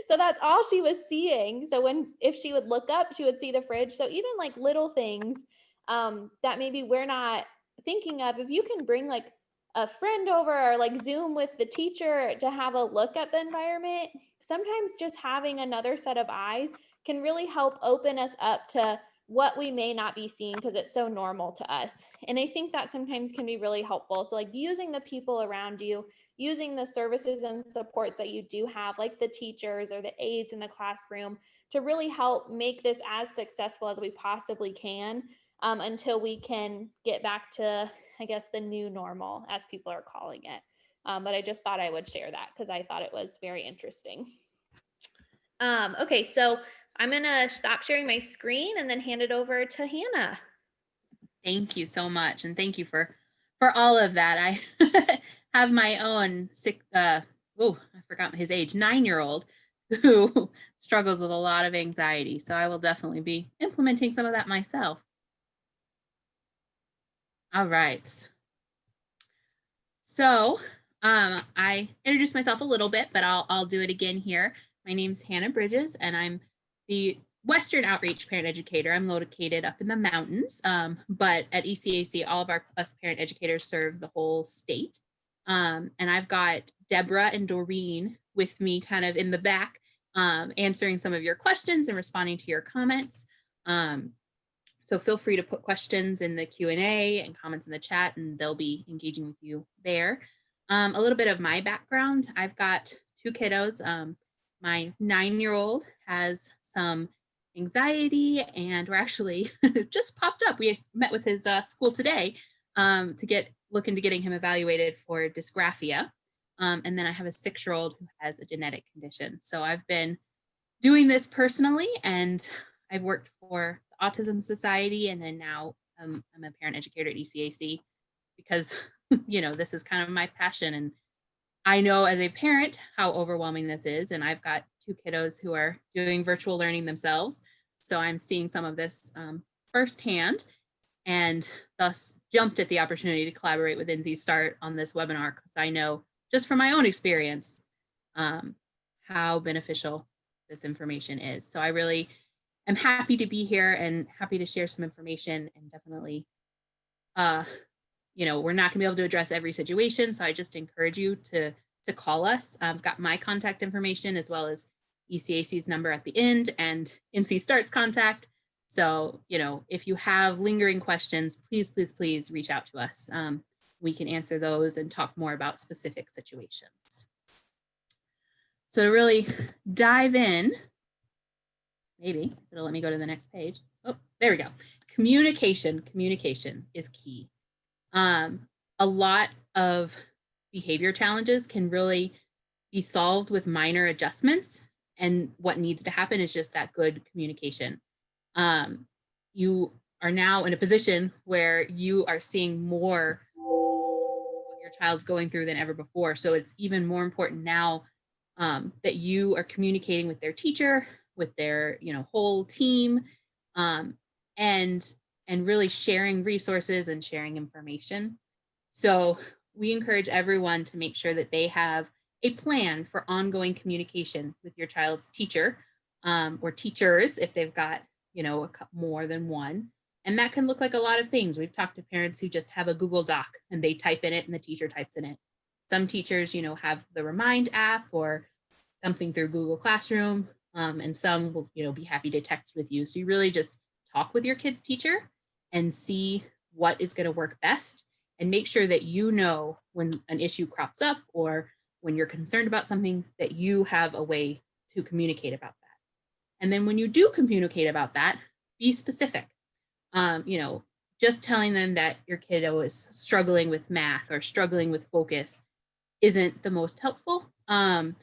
So that's all she was seeing. So if she would look up, she would see the fridge. So even like little things that maybe we're not thinking of, if you can bring like a friend over or like Zoom with the teacher to have a look at the environment, sometimes just having another set of eyes can really help open us up to what we may not be seeing because it's so normal to us. And I think that sometimes can be really helpful. So like using the people around you, using the services and supports that you do have, like the teachers or the aides in the classroom, to really help make this as successful as we possibly can until we can get back to, I guess, the new normal, as people are calling it. But I just thought I would share that because I thought it was very interesting. Okay, so I'm gonna stop sharing my screen and then hand it over to Hannah. Thank you so much, and thank you for all of that. I have my own I forgot his age, 9-year-old, who struggles with a lot of anxiety. So I will definitely be implementing some of that myself. All right. So I introduced myself a little bit, but I'll do it again here. My name's Hannah Bridges, and I'm the Western Outreach Parent Educator. I'm located up in the mountains, but at ECAC, all of us parent educators serve the whole state. And I've got Deborah and Doreen with me kind of in the back, answering some of your questions and responding to your comments. So feel free to put questions in the Q&A and comments in the chat, and they'll be engaging with you there. A little bit of my background. I've got 2 kiddos. My 9-year-old has some anxiety, and we're actually just popped up. We met with his school today to look into getting him evaluated for dysgraphia. And then I have a 6-year-old who has a genetic condition. So I've been doing this personally, and I've worked for the Autism Society, and then now I'm a parent educator at ECAC because, this is kind of my passion. And I know as a parent how overwhelming this is. And I've got 2 kiddos who are doing virtual learning themselves. So I'm seeing some of this firsthand, and thus jumped at the opportunity to collaborate with NC START on this webinar, because I know just from my own experience how beneficial this information is. So I really am happy to be here and happy to share some information, and definitely, you know, we're not gonna be able to address every situation. So I just encourage you to call us. I've got my contact information as well as ECAC's number at the end and NC Start's contact. So, you know, if you have lingering questions, please, please, please reach out to us. We can answer those and talk more about specific situations. So to really dive in, maybe it'll let me go to the next page. Oh, there we go. Communication is key. A lot of behavior challenges can really be solved with minor adjustments. And what needs to happen is just that good communication. You are now in a position where you are seeing more what your child's going through than ever before. So it's even more important now that you are communicating with their teacher, with their, you know, whole team, and really sharing resources and sharing information. So we encourage everyone to make sure that they have a plan for ongoing communication with your child's teacher, or teachers if they've got, you know, more than one. And that can look like a lot of things. We've talked to parents who just have a Google Doc and they type in it and the teacher types in it. Some teachers, you know, have the Remind app or something through Google Classroom, and some will, you know, be happy to text with you. So you really just talk with your kid's teacher and see what is going to work best, and make sure that you know when an issue crops up or when you're concerned about something, that you have a way to communicate about that. And then when you do communicate about that, be specific. You know, just telling them that your kiddo is struggling with math or struggling with focus isn't the most helpful. But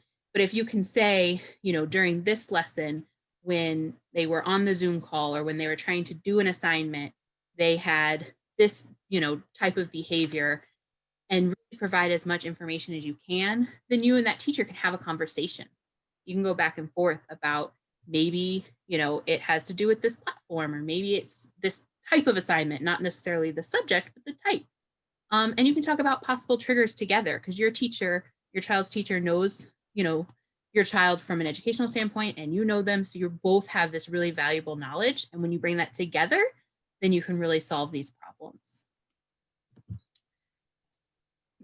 if you can say, you know, during this lesson, when they were on the Zoom call or when they were trying to do an assignment, they had this, you know, type of behavior, and really provide as much information as you can, then you and that teacher can have a conversation. You can go back and forth about maybe, you know, it has to do with this platform, or maybe it's this type of assignment, not necessarily the subject, but the type. And you can talk about possible triggers together, because your teacher, your child's teacher knows, you know, your child from an educational standpoint, and you know them. So you both have this really valuable knowledge. And when you bring that together, then you can really solve these problems.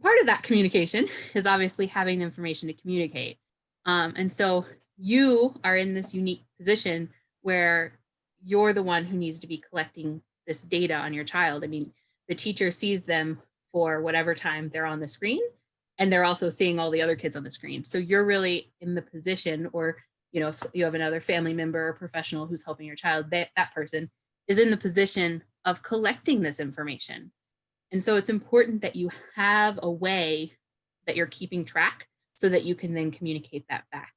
Part of that communication is obviously having the information to communicate. And so you are in this unique position where you're the one who needs to be collecting this data on your child. I mean, the teacher sees them for whatever time they're on the screen, and they're also seeing all the other kids on the screen. So you're really in the position, or, you know, if you have another family member or professional who's helping your child, that person is in the position of collecting this information. And so it's important that you have a way that you're keeping track so that you can then communicate that back.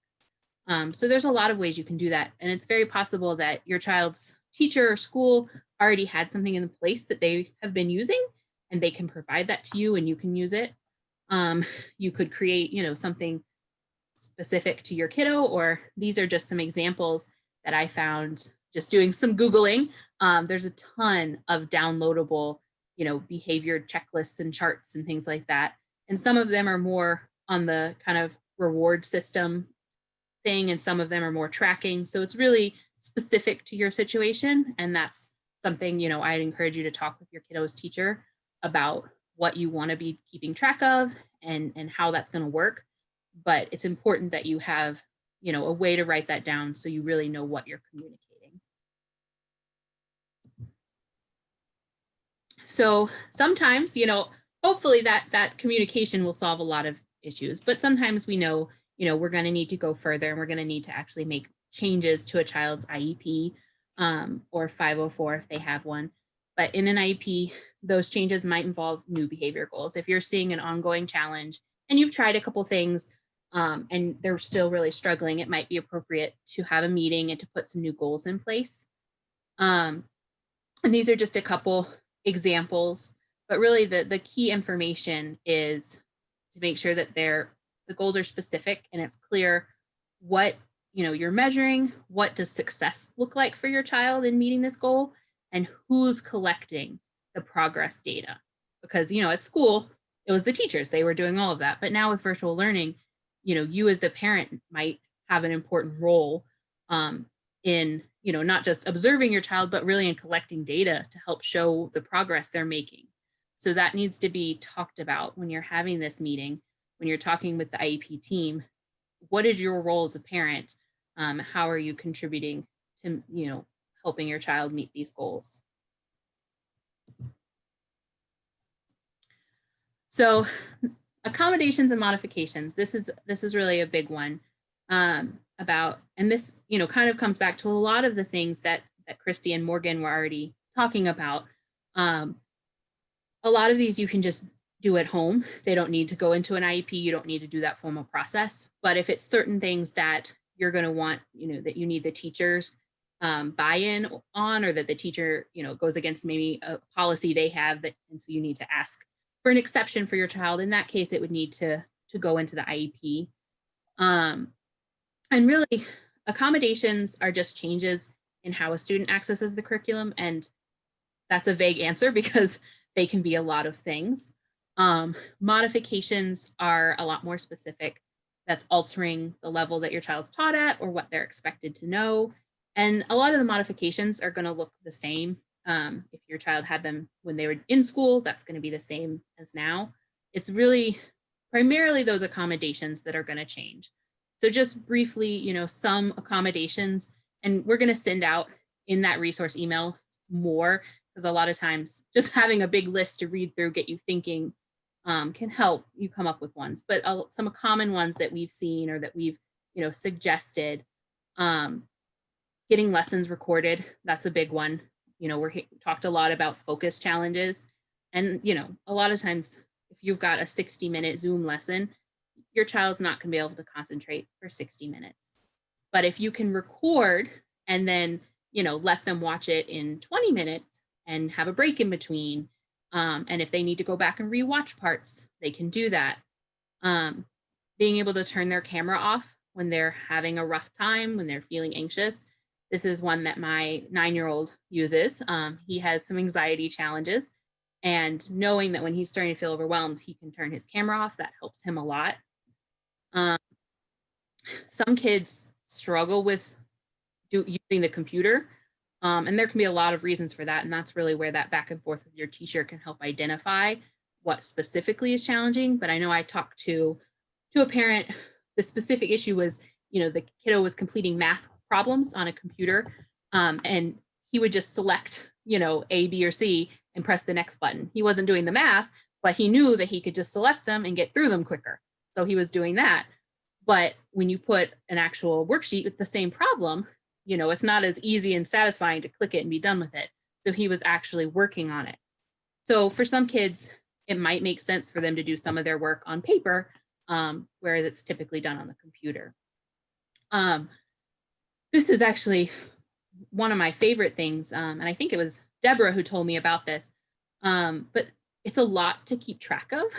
So there's a lot of ways you can do that. And it's very possible that your child's teacher or school already had something in place that they have been using, and they can provide that to you and you can use it. You could create, you know, something specific to your kiddo, or these are just some examples that I found just doing some Googling. There's a ton of downloadable, you know, behavior checklists and charts and things like that. And some of them are more on the kind of reward system thing, and some of them are more tracking. So it's really specific to your situation. And that's something, you know, I'd encourage you to talk with your kiddo's teacher about what you want to be keeping track of and how that's going to work. But it's important that you have, you know, a way to write that down so you really know what you're communicating. So sometimes, you know, hopefully that communication will solve a lot of issues, but sometimes we know, you know, we're going to need to go further, and we're going to need to actually make changes to a child's IEP, or 504 if they have one. But in an IEP, those changes might involve new behavior goals. If you're seeing an ongoing challenge and you've tried a couple things, and they're still really struggling, it might be appropriate to have a meeting and to put some new goals in place. And these are just a couple examples, but really the key information is to make sure that the goals are specific and it's clear what, you know, you're measuring, what does success look like for your child in meeting this goal, and who's collecting the progress data. Because, you know, at school, it was the teachers, they were doing all of that. But now with virtual learning, you know, you as the parent might have an important role in, not just observing your child, but really in collecting data to help show the progress they're making. So that needs to be talked about when you're having this meeting, when you're talking with the IEP team. What is your role as a parent? How are you contributing to, helping your child meet these goals? So accommodations and modifications, this is really a big one about, and this, kind of comes back to a lot of the things that Christy and Morgan were already talking about. A lot of these you can just do at home. They don't need to go into an IEP. You don't need to do that formal process. But if it's certain things that you're going to want, that you need the teachers buy-in on, or that the teacher, goes against maybe a policy they have, that, and so you need to ask for an exception for your child. In that case, it would need to go into the IEP. And really, accommodations are just changes in how a student accesses the curriculum. And that's a vague answer because they can be a lot of things. Modifications are a lot more specific. That's altering the level that your child's taught at or what they're expected to know. And a lot of the modifications are going to look the same. If your child had them when they were in school, that's going to be the same as now. It's really primarily those accommodations that are going to change. So just briefly, some accommodations, and we're going to send out in that resource email more, because a lot of times just having a big list to read through, get you thinking, can help you come up with ones. But some common ones that we've seen or that we've, suggested, getting lessons recorded. That's a big one. We talked a lot about focus challenges, and, a lot of times if you've got a 60-minute Zoom lesson, your child's not going to be able to concentrate for 60 minutes. But if you can record and then, let them watch it in 20 minutes and have a break in between, and if they need to go back and rewatch parts, they can do that. Being able to turn their camera off when they're having a rough time, when they're feeling anxious. This is one that my 9-year-old uses. He has some anxiety challenges, and knowing that when he's starting to feel overwhelmed, he can turn his camera off, that helps him a lot. Some kids struggle with using the computer, and there can be a lot of reasons for that. And that's really where that back and forth with your teacher can help identify what specifically is challenging. But I know I talked to a parent, the specific issue was, the kiddo was completing math problems on a computer, and he would just select, A, B, or C and press the next button. He wasn't doing the math, but he knew that he could just select them and get through them quicker. So he was doing that. But when you put an actual worksheet with the same problem, it's not as easy and satisfying to click it and be done with it. So he was actually working on it. So for some kids, it might make sense for them to do some of their work on paper, whereas it's typically done on the computer. This is actually one of my favorite things, and I think it was Deborah who told me about this, but it's a lot to keep track of,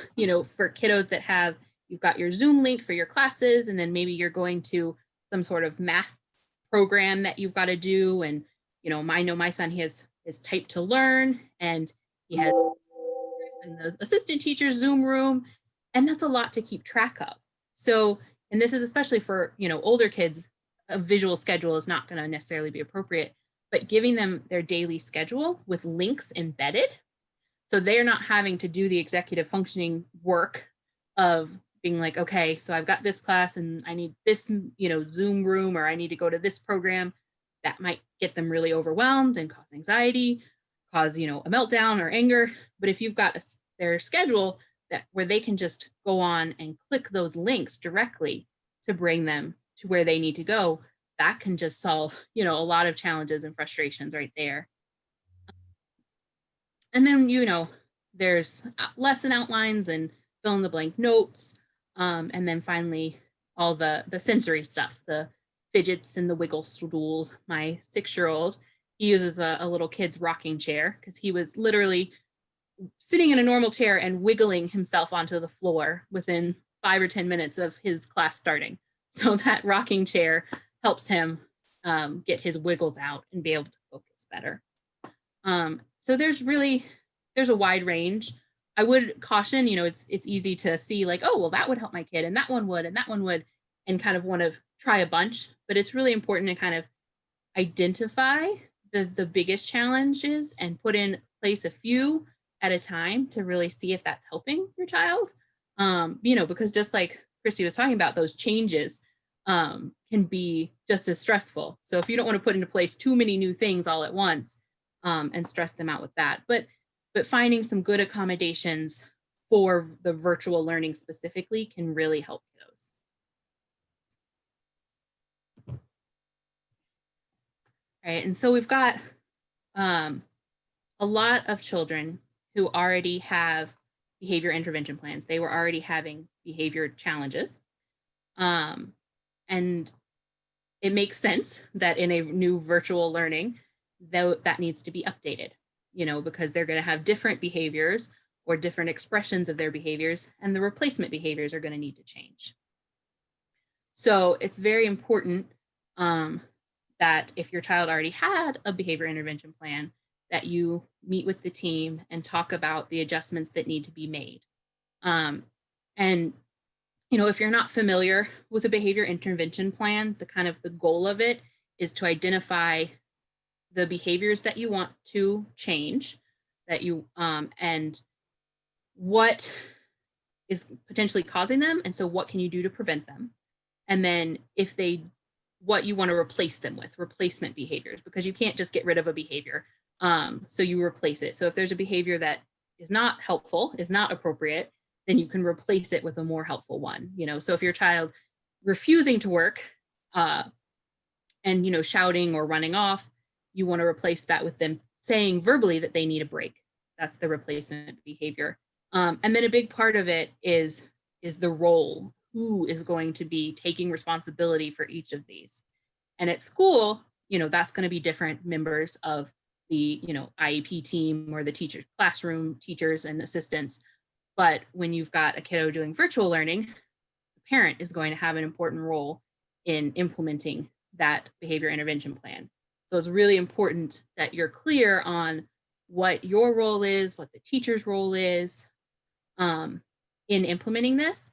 for kiddos that you've got your Zoom link for your classes, and then maybe you're going to some sort of math program that you've got to do. And, I know my son, he has his Type to Learn, and he has in the assistant teacher's Zoom room, and that's a lot to keep track of. So, and this is especially for, older kids, a visual schedule is not going to necessarily be appropriate, but giving them their daily schedule with links embedded, so they're not having to do the executive functioning work of being like, okay, so I've got this class and I need this, Zoom room, or I need to go to this program. That might get them really overwhelmed and cause anxiety, cause, a meltdown or anger. But if you've got their schedule where they can just go on and click those links directly to bring them to where they need to go, that can just solve, a lot of challenges and frustrations right there. And then, there's lesson outlines and fill in the blank notes. And then finally, all the sensory stuff, the fidgets and the wiggle stools. My 6-year-old, he uses a little kid's rocking chair because he was literally sitting in a normal chair and wiggling himself onto the floor within 5 or 10 minutes of his class starting. So that rocking chair helps him get his wiggles out and be able to focus better. So there's a wide range. I would caution, it's easy to see like, oh, well, that would help my kid, and that one would, and that one would. and kind of want to try a bunch, but it's really important to kind of identify the biggest challenges and put in place a few at a time to really see if that's helping your child. Because just like Christy was talking about, those changes can be just as stressful. So if you don't want to put into place too many new things all at once and stress them out with that, but finding some good accommodations for the virtual learning specifically can really help those. All right, and so we've got a lot of children who already have behavior intervention plans. They were already having behavior challenges. And it makes sense that in a new virtual learning, that needs to be updated, because they're going to have different behaviors or different expressions of their behaviors, and the replacement behaviors are going to need to change. So it's very important that if your child already had a behavior intervention plan, that you meet with the team and talk about the adjustments that need to be made. And if you're not familiar with a behavior intervention plan, the goal of it is to identify the behaviors that you want to change, and what is potentially causing them, and so what can you do to prevent them, and then what you want to replace them with, replacement behaviors, because you can't just get rid of a behavior. So you replace it. So if there's a behavior that is not helpful, is not appropriate, then you can replace it with a more helpful one. So if your child refusing to work and shouting or running off, you want to replace that with them saying verbally that they need a break. That's the replacement behavior. And then a big part of it is the role. Who is going to be taking responsibility for each of these? And at school, that's going to be different members of the IEP team or the classroom teachers and assistants. But when you've got a kiddo doing virtual learning, the parent is going to have an important role in implementing that behavior intervention plan. So it's really important that you're clear on what your role is, what the teacher's role is in implementing this,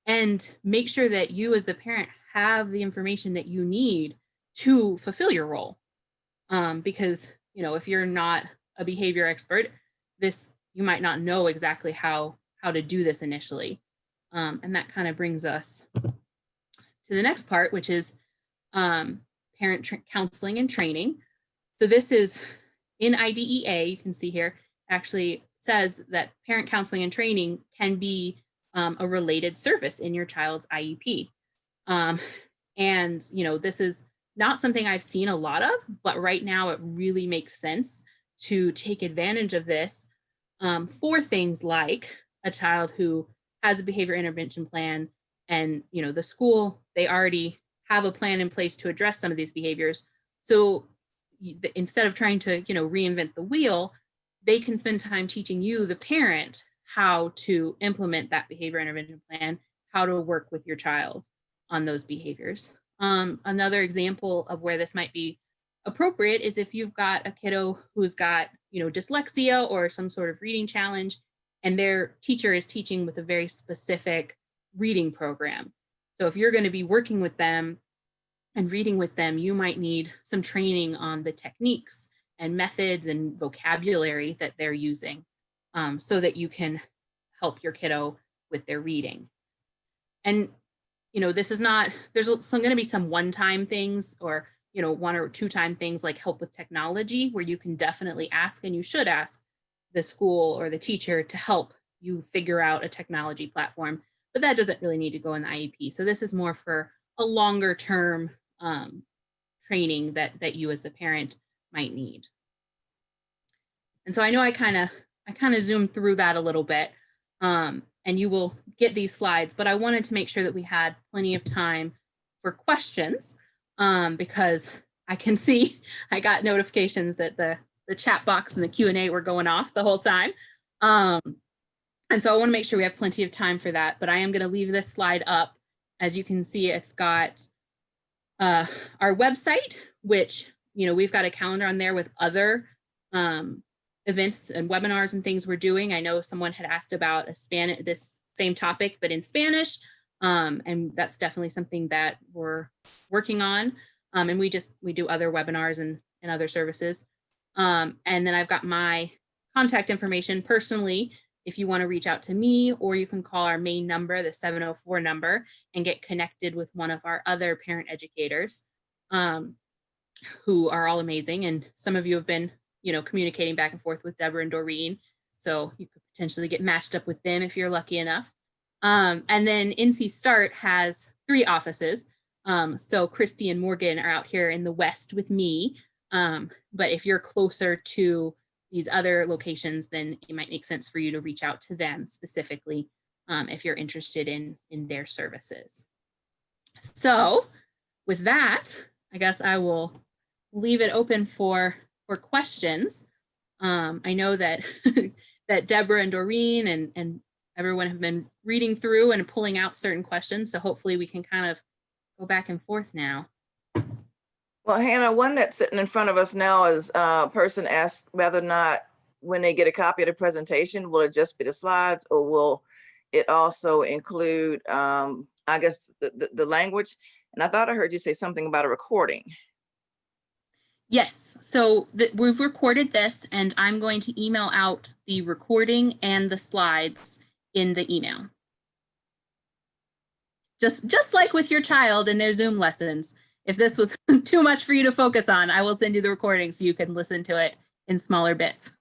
and make sure that you as the parent have the information that you need to fulfill your role. Because, if you're not a behavior expert, you might not know exactly how to do this initially. And that kind of brings us to the next part, which is parent counseling and training. So this is in IDEA, you can see here, actually says that parent counseling and training can be a related service in your child's IEP. And, this is not something I've seen a lot of, but right now it really makes sense to take advantage of this for things like a child who has a behavior intervention plan and, the school, they already have a plan in place to address some of these behaviors. So instead of trying to, reinvent the wheel, they can spend time teaching you, the parent, how to implement that behavior intervention plan, how to work with your child on those behaviors. Another example of where this might be appropriate is if you've got a kiddo who's got, dyslexia or some sort of reading challenge, and their teacher is teaching with a very specific reading program. So if you're going to be working with them and reading with them, you might need some training on the techniques and methods and vocabulary that they're using. So that you can help your kiddo with their reading. And, this is not, there's going to be some one-time things or, 1 or 2 time things like help with technology, where you can definitely ask, and you should ask the school or the teacher to help you figure out a technology platform, but that doesn't really need to go in the IEP. So this is more for a longer term training that you as the parent might need. And so I know I kind of zoomed through that a little bit, and you will get these slides, but I wanted to make sure that we had plenty of time for questions, because I can see I got notifications that the chat box and the Q&A were going off the whole time. And so I want to make sure we have plenty of time for that, but I am going to leave this slide up. As you can see, it's got our website, which, we've got a calendar on there with other events and webinars and things we're doing. I know someone had asked about this same topic, but in Spanish. And that's definitely something that we're working on. And we do other webinars and other services. And then I've got my contact information personally, if you want to reach out to me, or you can call our main number, the 704 number, and get connected with one of our other parent educators, who are all amazing. And some of you have been, communicating back and forth with Deborah and Doreen. So you could potentially get matched up with them if you're lucky enough. And then NC Start has 3 offices. So Christy and Morgan are out here in the West with me. But if you're closer to these other locations, then it might make sense for you to reach out to them specifically, if you're interested in their services. So with that, I guess I will leave it open for questions. I know that that Deborah and Doreen and everyone have been reading through and pulling out certain questions. So hopefully we can kind of go back and forth now. Well, Hannah, one that's sitting in front of us now is a person asked whether or not when they get a copy of the presentation, will it just be the slides, or will it also include, I guess, the language? And I thought I heard you say something about a recording. Yes, so we've recorded this, and I'm going to email out the recording and the slides in the email. Just like with your child and their Zoom lessons. If this was too much for you to focus on, I will send you the recording so you can listen to it in smaller bits.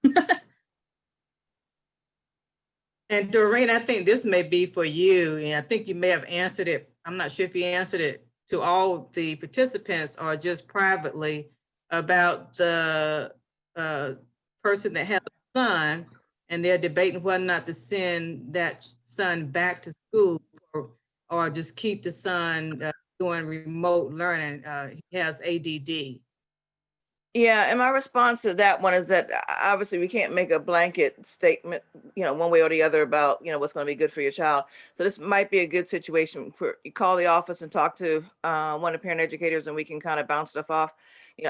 And Doreen, I think this may be for you, and I think you may have answered it. I'm not sure if you answered it to all the participants or just privately about the person that has a son, and they're debating whether or not to send that son back to school or just keep the son doing remote learning. He has ADD. Yeah, and my response to that one is that obviously we can't make a blanket statement, one way or the other about, what's going to be good for your child. So this might be a good situation for you call the office and talk to one of the parent educators, and we can kind of bounce stuff off.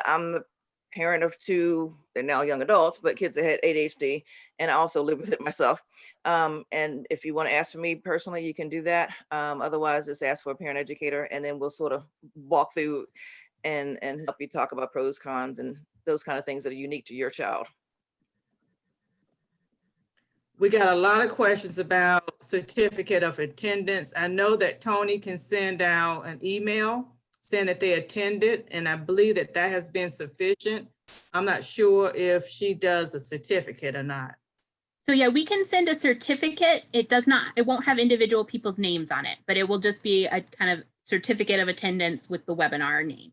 I'm the parent of 2, they're now young adults, but kids that had ADHD, and I also live with it myself. And if you want to ask for me personally, you can do that. Otherwise, just ask for a parent educator, and then we'll sort of walk through and help you talk about pros, cons, and those kind of things that are unique to your child. We got a lot of questions about certificate of attendance. I know that Tony can send out an email saying that they attended, and I believe that that has been sufficient. I'm not sure if she does a certificate or not. So yeah, we can send a certificate. It won't have individual people's names on it, but it will just be a kind of certificate of attendance with the webinar name.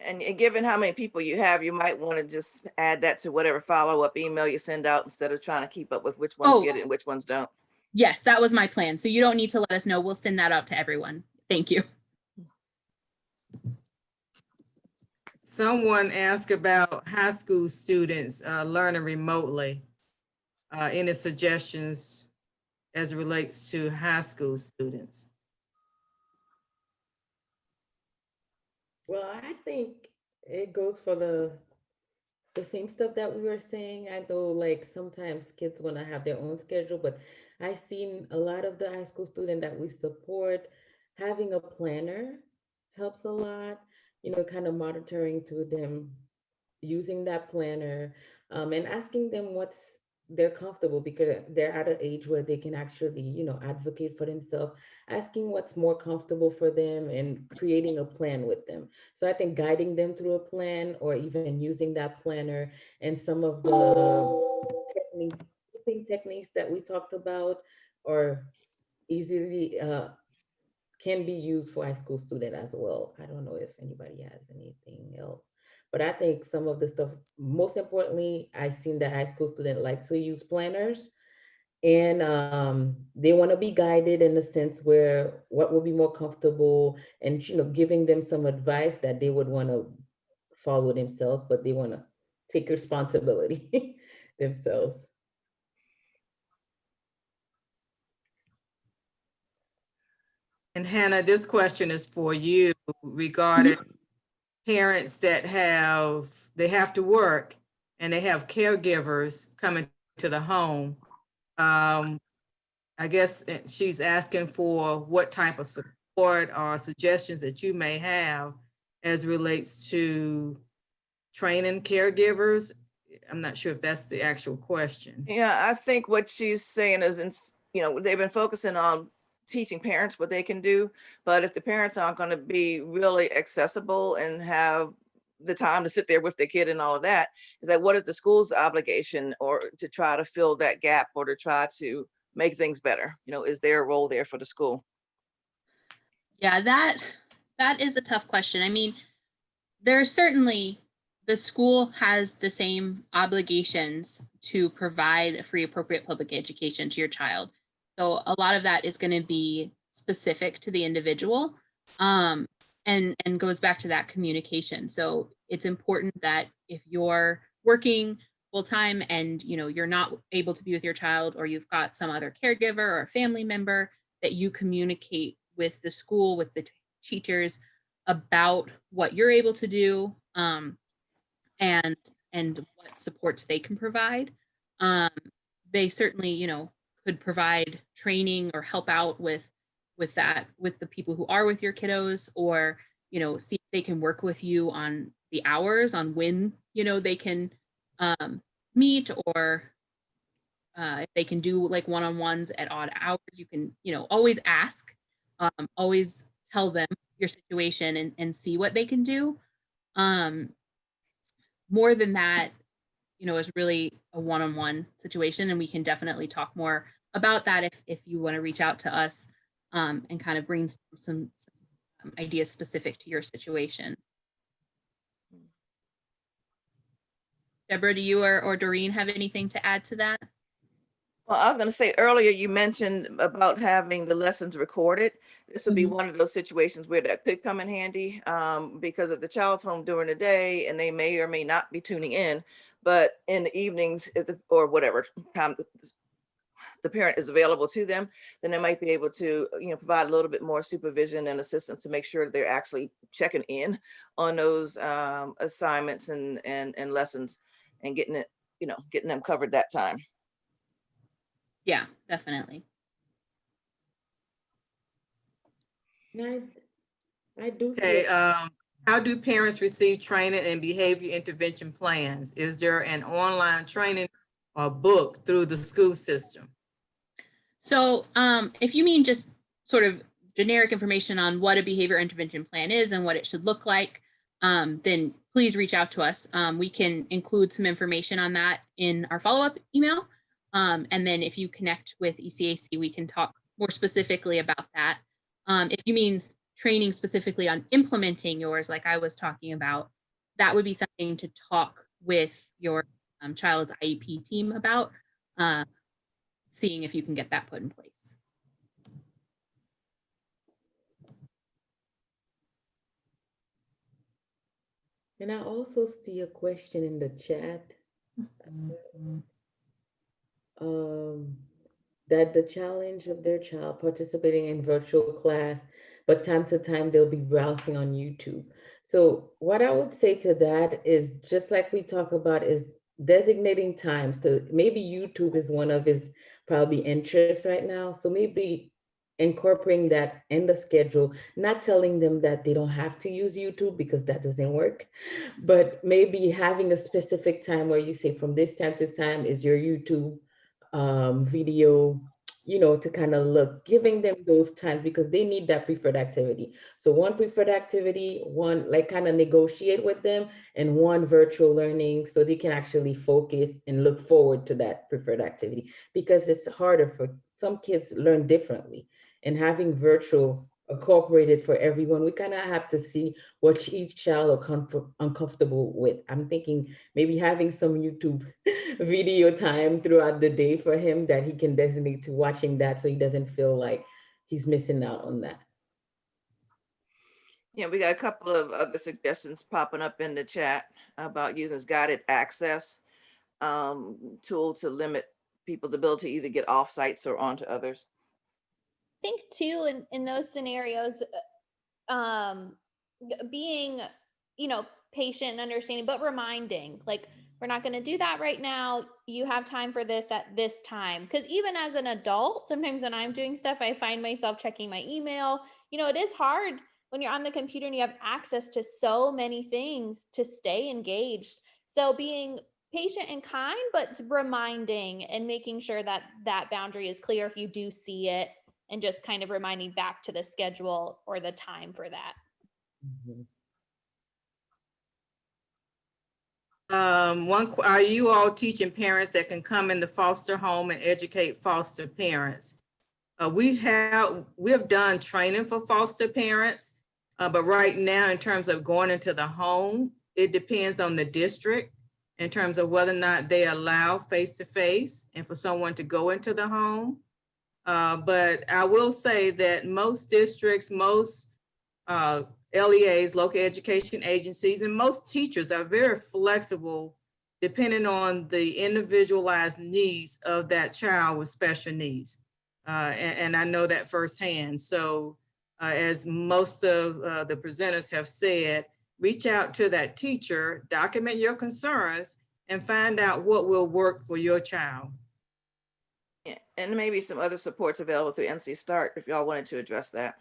And given how many people you have, you might want to just add that to whatever follow-up email you send out instead of trying to keep up with which ones get it and which ones don't. Yes, that was my plan. So you don't need to let us know. We'll send that out to everyone. Thank you. Someone asked about high school students learning remotely. Any suggestions as it relates to high school students? Well, I think it goes for the same stuff that we were saying. I know like sometimes kids want to have their own schedule, but I've seen a lot of the high school student that we support, having a planner helps a lot, kind of monitoring to them, using that planner, and asking them what's they're comfortable, because they're at an age where they can actually, advocate for themselves, asking what's more comfortable for them and creating a plan with them. So I think guiding them through a plan, or even using that planner and some of the techniques that we talked about, are easily can be used for high school student as well. I don't know if anybody has anything else, but I think some of the stuff, most importantly, I've seen that high school student like to use planners, and they want to be guided in a sense where what would be more comfortable, and giving them some advice that they would want to follow themselves, but they want to take responsibility themselves. And Hannah, this question is for you regarding parents that they have to work and they have caregivers coming to the home. I guess she's asking for what type of support or suggestions that you may have as relates to training caregivers. I'm not sure if that's the actual question. Yeah, I think what she's saying is, they've been focusing on teaching parents what they can do, but if the parents aren't going to be really accessible and have the time to sit there with their kid and all of that, is that what is the school's obligation or to try to fill that gap or to try to make things better? Is there a role there for the school? Yeah, that is a tough question. I mean, there's certainly the school has the same obligations to provide a free, appropriate public education to your child. So a lot of that is going to be specific to the individual, and goes back to that communication. So it's important that if you're working full time and you're not able to be with your child, or you've got some other caregiver or a family member, that you communicate with the school, with the teachers, about what you're able to do, and what supports they can provide. They certainly, could provide training or help out with that, with the people who are with your kiddos, or see if they can work with you on the hours, on when they can meet, or if they can do like one-on-ones at odd hours. You can always ask, always tell them your situation, and see what they can do. More than that, is really a one-on-one situation, and we can definitely talk more about that if you want to reach out to us, and kind of bring some ideas specific to your situation. Deborah, do you or Doreen have anything to add to that? Well, I was going to say earlier, you mentioned about having the lessons recorded. This would be Mhm. one of those situations where that could come in handy, because if the child's home during the day and they may or may not be tuning in, but in the evenings, or whatever time the parent is available to them, then they might be able to, provide a little bit more supervision and assistance to make sure they're actually checking in on those assignments and lessons, and getting them covered that time. Yeah, definitely. And I do see. Okay, how do parents receive training and behavior intervention plans? Is there an online training or book through the school system? So if you mean just sort of generic information on what a behavior intervention plan is and what it should look like, then please reach out to us. We can include some information on that in our follow-up email. And then if you connect with ECAC, we can talk more specifically about that. If you mean training specifically on implementing yours, like I was talking about, that would be something to talk with your child's IEP team about, seeing if you can get that put in place. And I also see a question in the chat, that the challenge of their child participating in virtual class, but time to time they'll be browsing on YouTube. So what I would say to that is, just like we talk about, is designating times to, maybe YouTube is one of his probably interests right now. So maybe incorporating that in the schedule, not telling them that they don't have to use YouTube, because that doesn't work, but maybe having a specific time where you say from this time to time is your YouTube video, to kind of look, giving them those times, because they need that preferred activity. So one preferred activity, one, like, kind of negotiate with them, and one virtual learning, so they can actually focus and look forward to that preferred activity, because it's harder for some kids learn differently, and having virtual incorporated for everyone, we kind of have to see what each child are uncomfortable with. I'm thinking maybe having some YouTube video time throughout the day for him that he can designate to watching that, so he doesn't feel like he's missing out on that. Yeah, we got a couple of other suggestions popping up in the chat about using this guided access tool to limit people's ability to either get off sites or onto others. I think too, in those scenarios, being, patient and understanding, but reminding, like, we're not going to do that right now. You have time for this at this time. Because even as an adult, sometimes when I'm doing stuff, I find myself checking my email. You know, it is hard when you're on the computer and you have access to so many things to stay engaged. So being patient and kind, but reminding and making sure that that boundary is clear if you do see it, and just kind of reminding back to the schedule or the time for that. Mhm. Are you all teaching parents that can come in the foster home and educate foster parents? We have done training for foster parents, but right now in terms of going into the home, it depends on the district in terms of whether or not they allow face-to-face and for someone to go into the home. But I will say that most districts, most LEAs, local education agencies, and most teachers are very flexible depending on the individualized needs of that child with special needs. And I know that firsthand. So as most of the presenters have said, reach out to that teacher, document your concerns, and find out what will work for your child. Yeah, and maybe some other supports available through NC Start if y'all wanted to address that.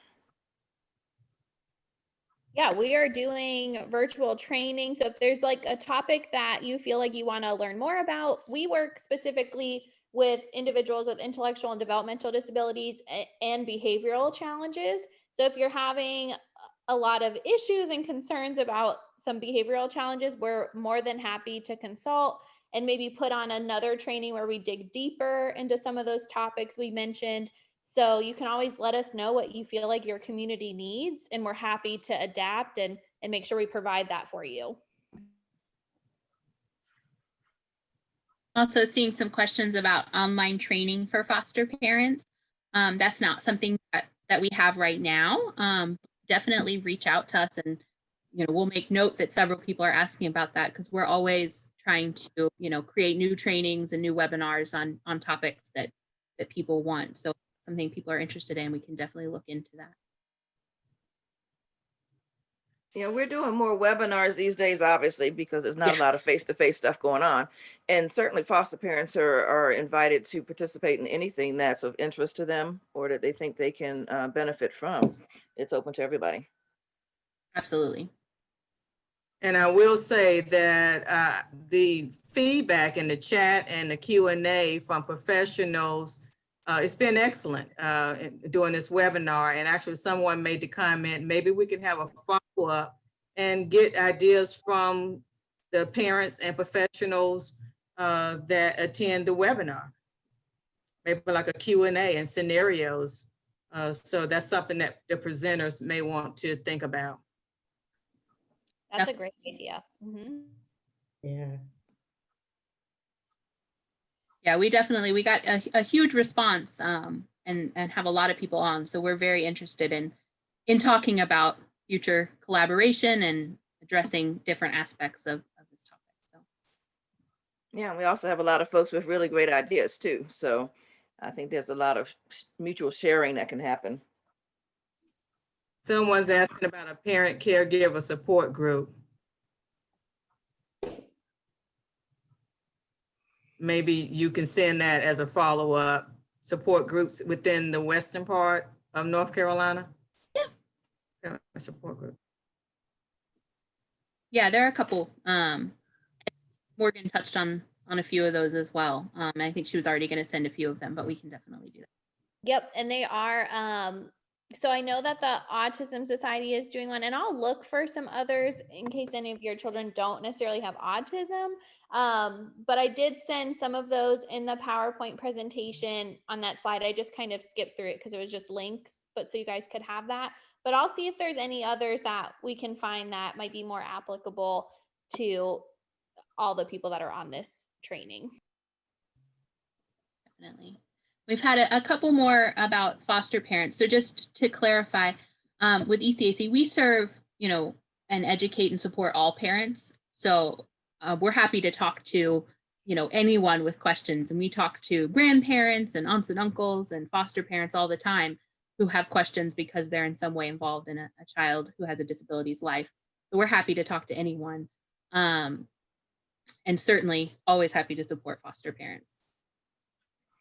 Yeah, we are doing virtual training. So if there's like a topic that you feel like you want to learn more about, we work specifically with individuals with intellectual and developmental disabilities and behavioral challenges. So if you're having a lot of issues and concerns about some behavioral challenges, we're more than happy to consult and maybe put on another training where we dig deeper into some of those topics we mentioned. So you can always let us know what you feel like your community needs, and we're happy to adapt and make sure we provide that for you. Also seeing some questions about online training for foster parents. That's not something that we have right now. Definitely reach out to us, and we'll make note that several people are asking about that, because we're always trying to create new trainings and new webinars on topics that people want. So something people are interested in, we can definitely look into that. Yeah, we're doing more webinars these days, obviously, because there's not a lot of face-to-face stuff going on. And certainly foster parents are invited to participate in anything that's of interest to them or that they think they can benefit from. It's open to everybody. Absolutely. And I will say that the feedback in the chat and the Q&A from professionals, it's been excellent during this webinar. And actually someone made the comment, maybe we can have a follow-up and get ideas from the parents and professionals that attend the webinar. Maybe like a Q&A and scenarios. So that's something that the presenters may want to think about. That's a great idea. Mm-hmm. Yeah. Yeah, we got a huge response and have a lot of people on. So we're very interested in talking about future collaboration and addressing different aspects of this topic. So Yeah, we also have a lot of folks with really great ideas too. So I think there's a lot of mutual sharing that can happen. Someone's asking about a parent caregiver support group. Maybe you can send that as a follow-up. Support groups within the western part of North Carolina. Yeah. A support group. Yeah, there are a couple. Morgan touched on a few of those as well. I think she was already going to send a few of them, but we can definitely do that. Yep, and they are. So I know that the Autism Society is doing one, and I'll look for some others in case any of your children don't necessarily have autism. But I did send some of those in the PowerPoint presentation on that slide. I just kind of skipped through it because it was just links, but so you guys could have that. But I'll see if there's any others that we can find that might be more applicable to all the people that are on this training. Definitely. We've had a couple more about foster parents. So just to clarify, with ECAC, we serve, and educate and support all parents. So we're happy to talk to, anyone with questions. And we talk to grandparents and aunts and uncles and foster parents all the time who have questions because they're in some way involved in a child who has a disability's life. So we're happy to talk to anyone. And certainly always happy to support foster parents.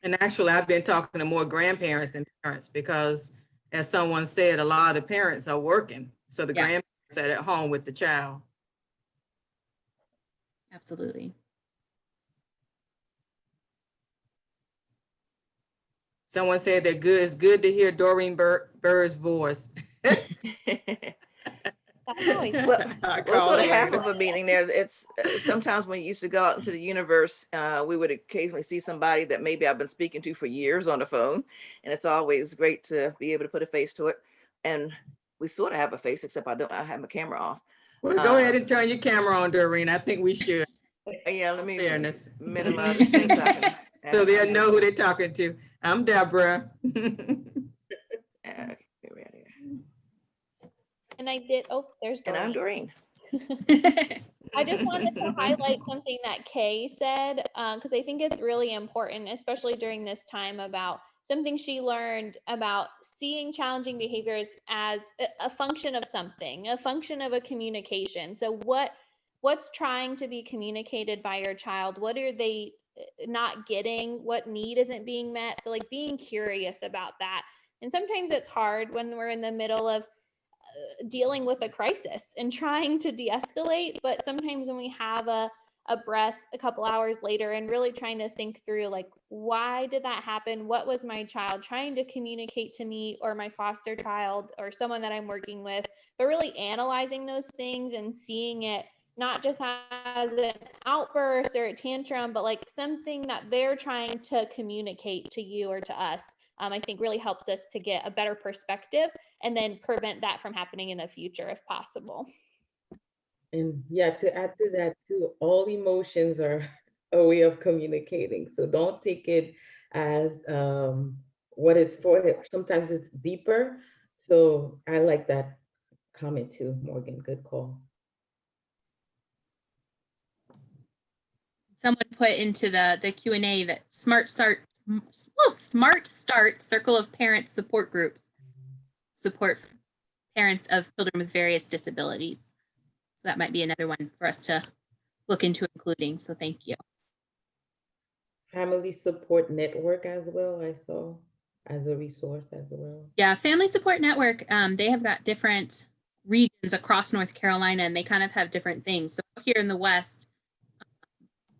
And actually, I've been talking to more grandparents than parents because, as someone said, a lot of the parents are working. So the Yeah. grandparents are at home with the child. Absolutely. Someone said that it's good to hear Doreen Burr's voice. That's always Well, I Well, call sort of her half like of a meeting there. It's sometimes when you used to go out into the universe, we would occasionally see somebody that maybe I've been speaking to for years on the phone. And it's always great to be able to put a face to it. And we sort of have a face, except I have my camera off. Well, go ahead and turn your camera on, Doreen. I think we should. Yeah, let me Fairness. minimize this thing so I can. So they'll know who they're talking to. I'm Deborah. Okay, get ready. And I did, oh, there's And I'm Doreen. Doreen. I just wanted to highlight something that Kay said, because I think it's really important, especially during this time, about something she learned about seeing challenging behaviors as a function of something, a function of a communication. So what's trying to be communicated by your child? What are they not getting? What need isn't being met? So like being curious about that. And sometimes it's hard when we're in the middle of dealing with a crisis and trying to de-escalate, but sometimes when we have a breath a couple hours later and really trying to think through, like, why did that happen? What was my child trying to communicate to me, or my foster child, or someone that I'm working with, but really analyzing those things and seeing it not just as an outburst or a tantrum, but like something that they're trying to communicate to you or to us, I think really helps us to get a better perspective and then prevent that from happening in the future if possible. And yeah, to add to that too, all emotions are a way of communicating. So don't take it as what it's for. Sometimes it's deeper. So I like that comment too, Morgan. Good call. Someone put into the Q&A that Smart Start Circle of Parents support groups support parents of children with various disabilities. So that might be another one for us to look into including. So thank you. Family Support Network as well, I saw as a resource as well. Yeah, Family Support Network, they have got different regions across North Carolina, and they kind of have different things. So here in the West,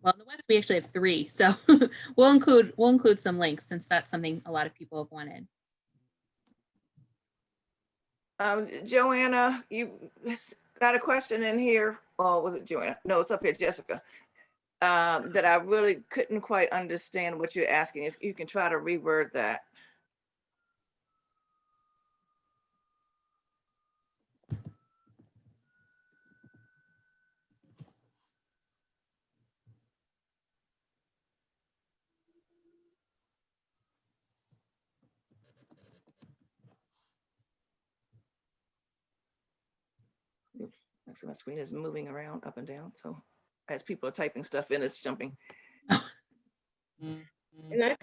well, in the West, we actually have 3. So we'll include some links, since that's something a lot of people have wanted. Joanna, you got a question in here. Oh, was it Joanna? No, it's up here, Jessica. That I really couldn't quite understand what you're asking. If you can try to reword that. So my screen is moving around up and down. So as people are typing stuff in, it's jumping.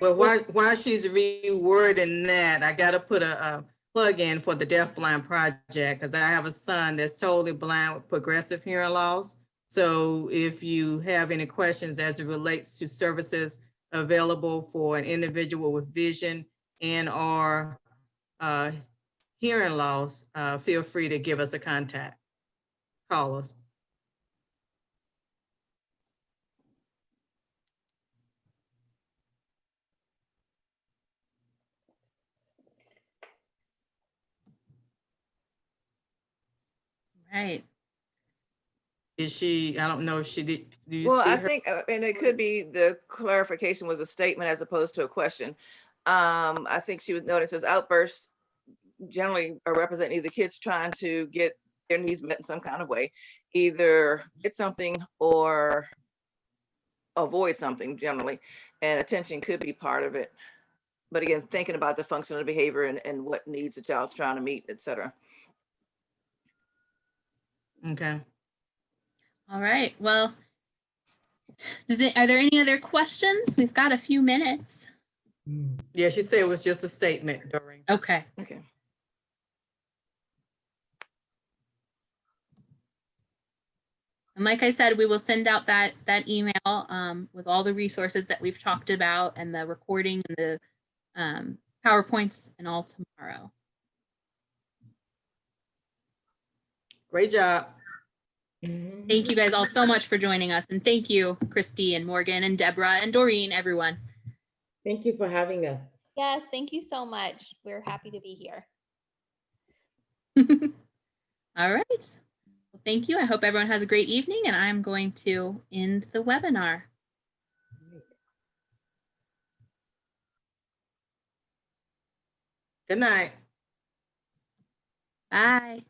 Well, while she's rewording that, I got to put a plug in for the Deafblind Project, because I have a son that's totally blind with progressive hearing loss. So if you have any questions as it relates to services available for an individual with vision and or hearing loss, feel free to give us a contact. Call us. Right. Is she, I don't know if she did. Do you Well, see I her? think, and it could be the clarification was a statement as opposed to a question. I think she was noting, says outbursts generally represent either kids trying to get their needs met in some kind of way, either get something or avoid something generally, and attention could be part of it. But again, thinking about the function of the behavior and what needs the child's trying to meet, et cetera. Okay. All right. Well, are there any other questions? We've got a few minutes. Yeah, she said it was just a statement, Doreen. Okay. Okay. And like I said, we will send out that email with all the resources that we've talked about and the recording and the PowerPoints and all tomorrow. Great job. Thank you guys all so much for joining us. And thank you, Christy and Morgan and Deborah and Doreen, everyone. Thank you for having us. Yes, thank you so much. We're happy to be here. All right. Well, thank you. I hope everyone has a great evening, and I'm going to end the webinar. Good night. Bye.